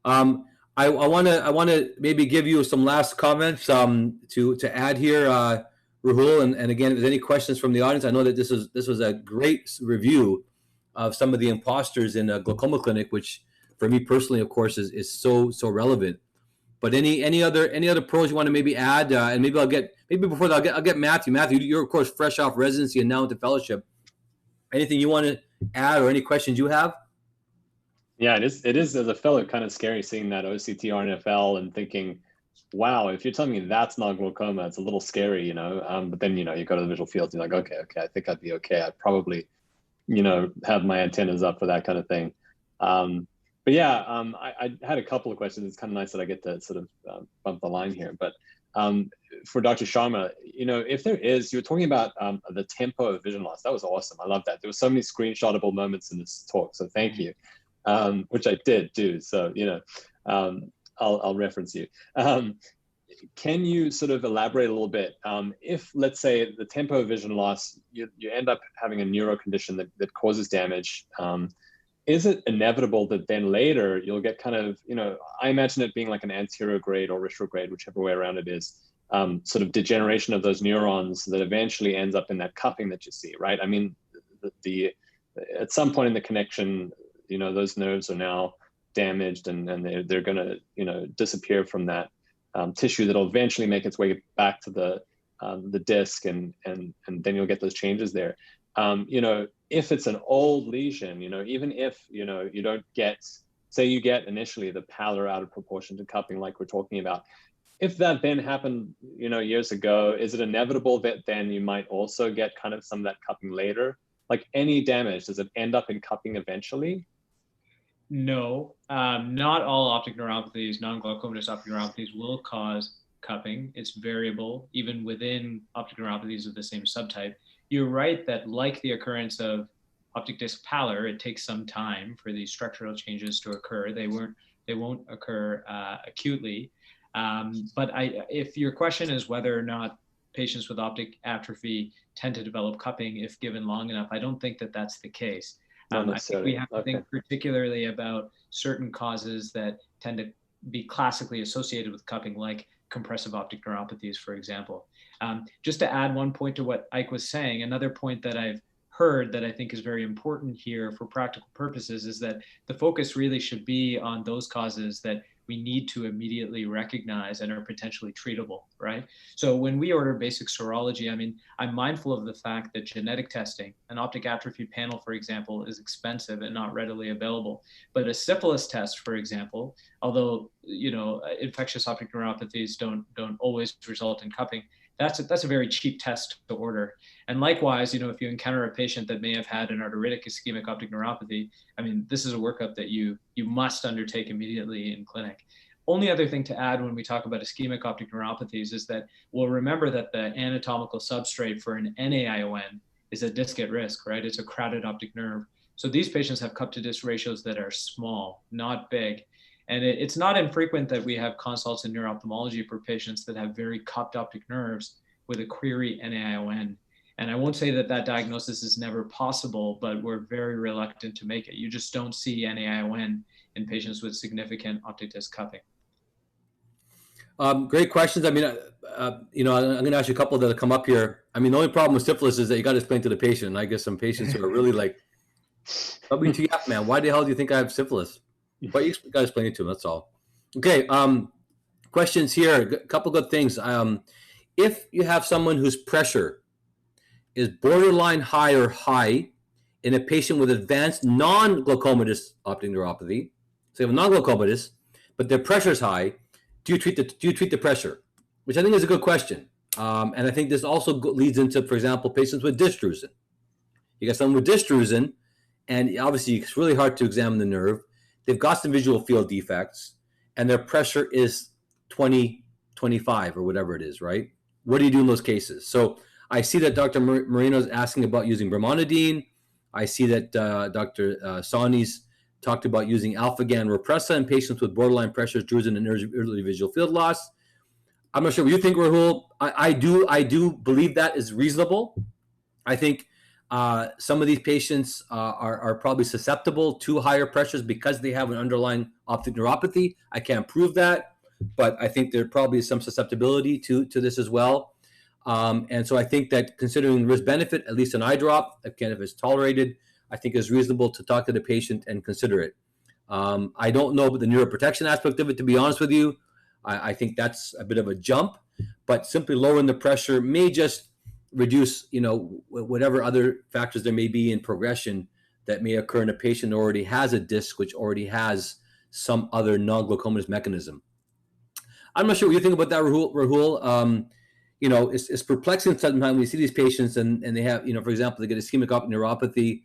I want to maybe give you some last comments to add here, Rahul. And again, if there's any questions from the audience, I know that this was a great review of some of the imposters in a glaucoma clinic, which for me personally, of course, is so relevant. But any other pros you want to maybe add, and maybe I'll get Matthew. Matthew, you're of course fresh off residency and now into fellowship. Anything you want to add or any questions you have? Yeah, it is as a fellow kind of scary seeing that OCT RNFL and thinking, wow, if you're telling me that's not glaucoma, it's a little scary, But then, you go to the visual field, you're like, okay, I think I'd be okay. I'd probably, have my antennas up for that kind of thing. But yeah, I had a couple of questions. It's kind of nice that I get to sort of bump the line here. But for Dr. Sharma, if there is, you were talking about the tempo of vision loss. That was awesome. I love that. There were so many screenshotable moments in this talk. So thank you. Which I did do. So, I'll reference you. Can you sort of elaborate a little bit? If, let's say, the tempo of vision loss, you end up having a neuro condition that causes damage, is it inevitable that then later you'll get kind of, I imagine it being like an anterior grade or retrograde, whichever way around it is, sort of degeneration of those neurons that eventually ends up in that cupping that you see, right? I mean, at some point in the connection, those nerves are now damaged and they're going to, disappear from that tissue that'll eventually make its way back to the disc and then you'll get those changes there. If it's an old lesion, even if, you don't get, say you get initially the pallor out of proportion to cupping like we're talking about, if that then happened, years ago, is it inevitable that then you might also get kind of some of that cupping later? Like any damage, does it end up in cupping eventually? No, not all optic neuropathies, non-glaucomatous optic neuropathies will cause cupping. It's variable, even within optic neuropathies of the same subtype. You're right that like the occurrence of optic disc pallor, it takes some time for these structural changes to occur. They won't occur acutely. But if your question is whether or not patients with optic atrophy tend to develop cupping if given long enough, I don't think that that's the case. I think we have to think particularly about certain causes that tend to be classically associated with cupping, like compressive optic neuropathies, for example. Just to add one point to what Ike was saying, another point that I've heard that I think is very important here for practical purposes is that the focus really should be on those causes that we need to immediately recognize and are potentially treatable, right? So when we order basic serology, I mean, I'm mindful of the fact that genetic testing, an optic atrophy panel, for example, is expensive and not readily available. But a syphilis test, for example, although, infectious optic neuropathies don't always result in cupping, that's a very cheap test to order. And likewise, if you encounter a patient that may have had an arteritic ischemic optic neuropathy, I mean, this is a workup that you must undertake immediately in clinic. Only other thing to add when we talk about ischemic optic neuropathies is that we'll remember that the anatomical substrate for an NAION is a disc at risk, right? It's a crowded optic nerve. So these patients have cup to disc ratios that are small, not big. And it's not infrequent that we have consults in neuro-ophthalmology for patients that have very cupped optic nerves with a query NAION. And I won't say that diagnosis is never possible, but we're very reluctant to make it. You just don't see NAION in patients with significant optic disc cupping. Great questions. I mean, I'm going to ask you a couple that have come up here. I mean, the only problem with syphilis is that you got to explain to the patient. And I guess some patients who are really like, WTF, man, why the hell do you think I have syphilis? But you got to explain it to them, that's all. Okay, questions here, a couple good things. If you have someone whose pressure is borderline high or high in a patient with advanced non-glaucomatous optic neuropathy, so you have a non-glaucomatous, but their pressure is high, do you treat the pressure? Which I think is a good question. And I think this also leads into, for example, patients with dystrusin. You got someone with dystrusin, and obviously it's really hard to examine the nerve. They've got some visual field defects, and their pressure is 20, 25, or whatever it is, right? What do you do in those cases? So I see that Dr. Marino is asking about using brimonidine. I see that Dr. Sawhney's talked about using alpha-GAN repressa in patients with borderline pressures, drusen, and early visual field loss. I'm not sure what you think, Rahul. I do believe that is reasonable. I think some of these patients are probably susceptible to higher pressures because they have an underlying optic neuropathy. I can't prove that, but I think there probably is some susceptibility to this as well. And so I think that considering risk-benefit, at least an eye drop, again, if it's tolerated, I think is reasonable to talk to the patient and consider it. I don't know about the neuroprotection aspect of it, to be honest with you. I think that's a bit of a jump, but simply lowering the pressure may just reduce, whatever other factors there may be in progression that may occur in a patient who already has a disc, which already has some other non-glaucomatous mechanism. I'm not sure what you think about that, Rahul. It's perplexing sometimes when you see these patients and they have, for example, they get ischemic optic neuropathy,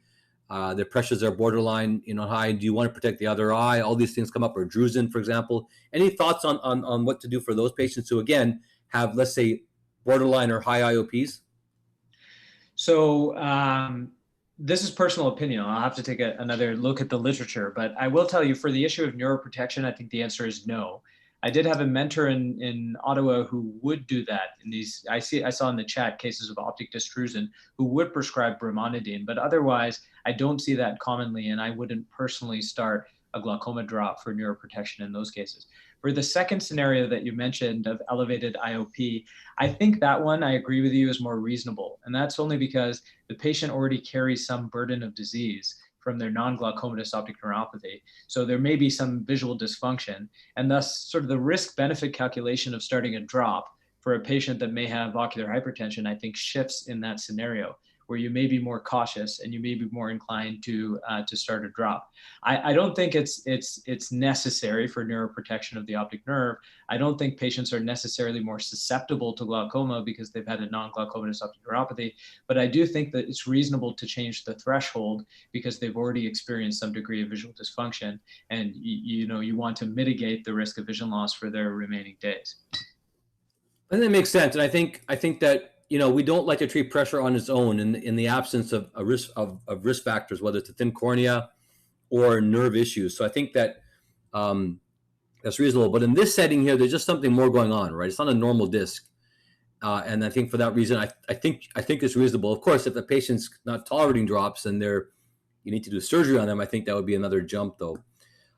their pressures are borderline, high. Do you want to protect the other eye? All these things come up, or drusen, for example. Any thoughts on what to do for those patients who, again, have, let's say, borderline or high IOPs? So this is personal opinion. I'll have to take another look at the literature, but I will tell you for the issue of neuroprotection, I think the answer is no. I did have a mentor in Ottawa who would do that. In these, I saw in the chat cases of optic dystrusion who would prescribe brimonidine, but otherwise I don't see that commonly, and I wouldn't personally start a glaucoma drop for neuroprotection in those cases. For the second scenario that you mentioned of elevated IOP, I think that one, I agree with you, is more reasonable. And that's only because the patient already carries some burden of disease from their non-glaucomatous optic neuropathy. So there may be some visual dysfunction, and thus sort of the risk-benefit calculation of starting a drop for a patient that may have ocular hypertension, I think shifts in that scenario, where you may be more cautious and you may be more inclined to start a drop. I don't think it's necessary for neuroprotection of the optic nerve. I don't think patients are necessarily more susceptible to glaucoma because they've had a non-glaucomatous optic neuropathy, but I do think that it's reasonable to change the threshold because they've already experienced some degree of visual dysfunction, and you want to mitigate the risk of vision loss for their remaining days. I think that makes sense, and I think that we don't like to treat pressure on its own in the absence of a risk of risk factors, whether it's a thin cornea or nerve issues. So I think that that's reasonable. But in this setting here, there's just something more going on, right? It's not a normal disc, and I think for that reason, I think it's reasonable. Of course, if the patient's not tolerating drops and you need to do surgery on them, I think that would be another jump, though.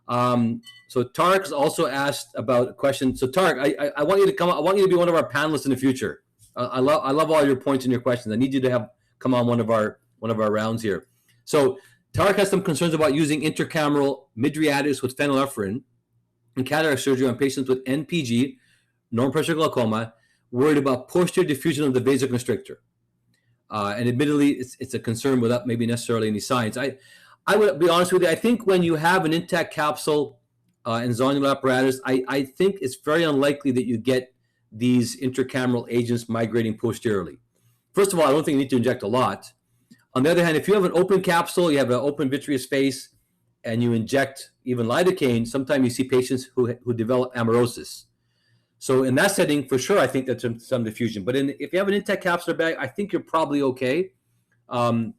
So Tarek's also asked about a question. So Tarek, I want you to come. I want you to be one of our panelists in the future. I love all your points and your questions. I need you to come on one of our rounds here. So Tarek has some concerns about using intracameral mydriatics with phenylephrine in cataract surgery on patients with NPG, normal pressure glaucoma, worried about posterior diffusion of the vasoconstrictor. And admittedly, it's a concern without maybe necessarily any science. I would be honest with you. I think when you have an intact capsule and zonular apparatus, I think it's very unlikely that you get these intracameral agents migrating posteriorly. First of all, I don't think you need to inject a lot. On the other hand, if you have an open capsule, you have an open vitreous face, and you inject even lidocaine, sometimes you see patients who develop amaurosis. So in that setting, for sure, I think that's some diffusion. But if you have an intact capsular bag, I think you're probably okay. You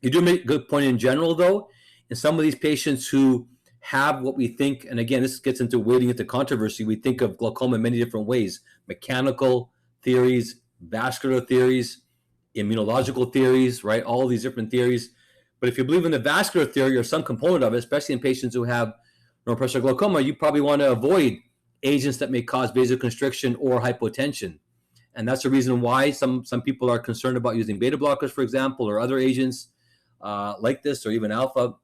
do make a good point in general, though. In some of these patients who have what we think, and again, this gets into wading into controversy, we think of glaucoma in many different ways: mechanical theories, vascular theories, immunological theories, right? All these different theories. But if you believe in the vascular theory or some component of it, especially in patients who have normal pressure glaucoma, you probably want to avoid agents that may cause vasoconstriction or hypotension. And that's the reason why some people are concerned about using beta blockers, for example, or other agents like this, or even alpha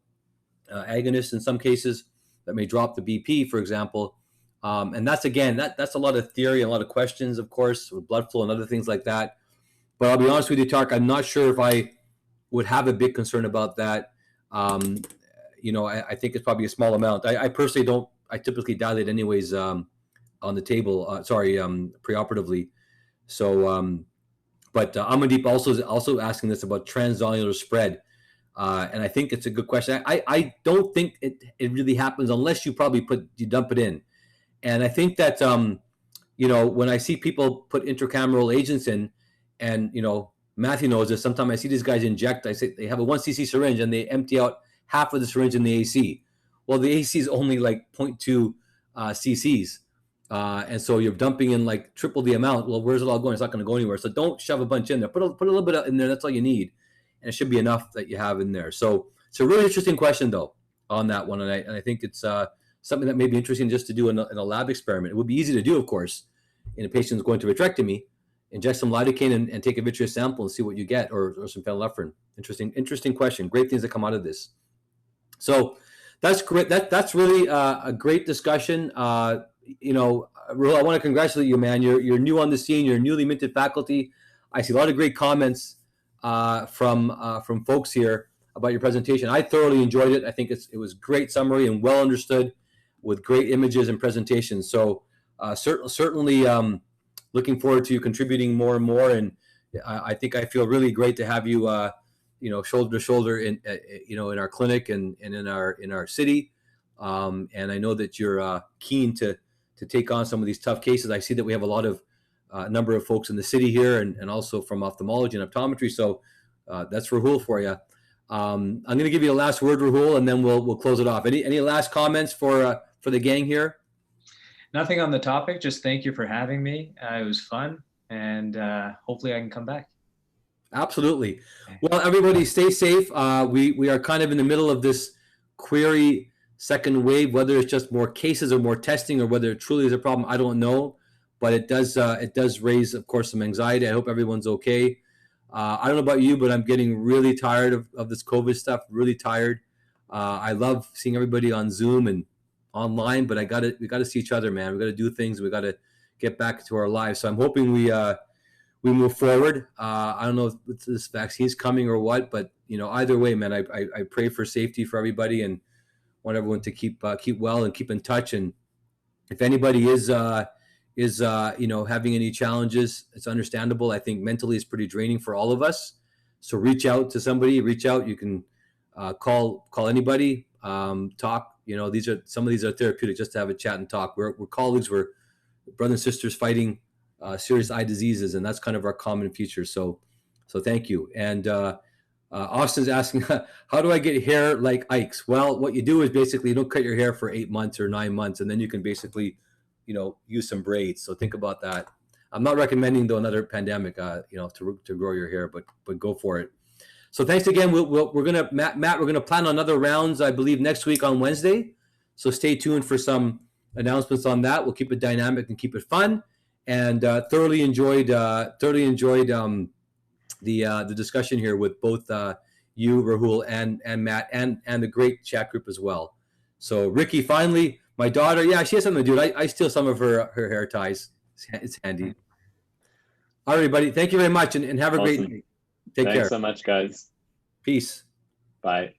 agonists in some cases that may drop the BP, for example. And that's, again, that's a lot of theory and a lot of questions, of course, with blood flow and other things like that. But I'll be honest with you, Tark, I'm not sure if I would have a big concern about that. I think it's probably a small amount. I personally don't. I typically dilate anyways on the table. Preoperatively. So, but Amandeep also asking this about transzonular spread, and I think it's a good question. I don't think it really happens unless you dump it in, and I think that when I see people put intracameral agents in, and Matthew knows this. Sometimes I see these guys inject. I say they have a 1 cc syringe and they empty out half of the syringe in the AC. Well, the AC is only like 0.2 cc's. And so you're dumping in like triple the amount. Well, where's it all going? It's not going to go anywhere. So don't shove a bunch in there. Put a little bit in there. That's all you need. And it should be enough that you have in there. So it's a really interesting question, though, on that one. And I think it's something that may be interesting just to do in a lab experiment. It would be easy to do, of course, in a patient who's going to vitrectomy. Inject some lidocaine and take a vitreous sample and see what you get, or some phenylephrine. Interesting question. Great things that come out of this. So that's great. That's really a great discussion. Rahul, I want to congratulate you, man. You're new on the scene. You're newly minted faculty. I see a lot of great comments from folks here about your presentation. I thoroughly enjoyed it. I think it was great summary and well understood, with great images and presentations. So certainly. Looking forward to you contributing more and more, and I think I feel really great to have you, shoulder to shoulder in our clinic and in our city, and I know that you're keen to take on some of these tough cases. I see that we have a lot of number of folks in the city here, and also from ophthalmology and optometry. So that's Rahul for you. I'm going to give you the last word, Rahul, and then we'll close it off. Any last comments for the gang here? Nothing on the topic. Just thank you for having me. It was fun, and hopefully I can come back. Absolutely. Well, everybody stay safe. We are kind of in the middle of this query second wave, whether it's just more cases or more testing, or whether it truly is a problem, I don't know. But it does raise, of course, some anxiety. I hope everyone's okay. I don't know about you, but I'm getting really tired of this COVID stuff, really tired. I love seeing everybody on Zoom and online, but we got to see each other, man. We got to do things. We got to get back to our lives. So I'm hoping we move forward. I don't know if this vaccine's coming or what, but either way, man, I pray for safety for everybody, and want everyone to keep well and keep in touch. And if anybody is having any challenges, it's understandable. I think mentally it's pretty draining for all of us. So reach out to somebody. Reach out. You can call anybody. Talk. Some of these are therapeutic, just to have a chat and talk. We're colleagues. We're brothers and sisters fighting serious eye diseases, and that's kind of our common feature. So thank you. And Austin's asking, how do I get hair like Ike's? Well, what you do is basically you don't cut your hair for 8 months or 9 months, and then you can basically, use some braids. So think about that. I'm not recommending, though, another pandemic, to grow your hair, but go for it. So thanks again. We're gonna Matt. We're gonna plan on another rounds, I believe, next week on Wednesday. So stay tuned for some announcements on that. We'll keep it dynamic and keep it fun. And thoroughly enjoyed the discussion here with both you, Rahul, and Matt, and the great chat group as well. So Ricky, finally, my daughter, yeah, she has something to do. I steal some of her hair ties. It's handy. All right, buddy. Thank you very much, and have a great day. Take care. Thanks so much, guys. Peace. Bye.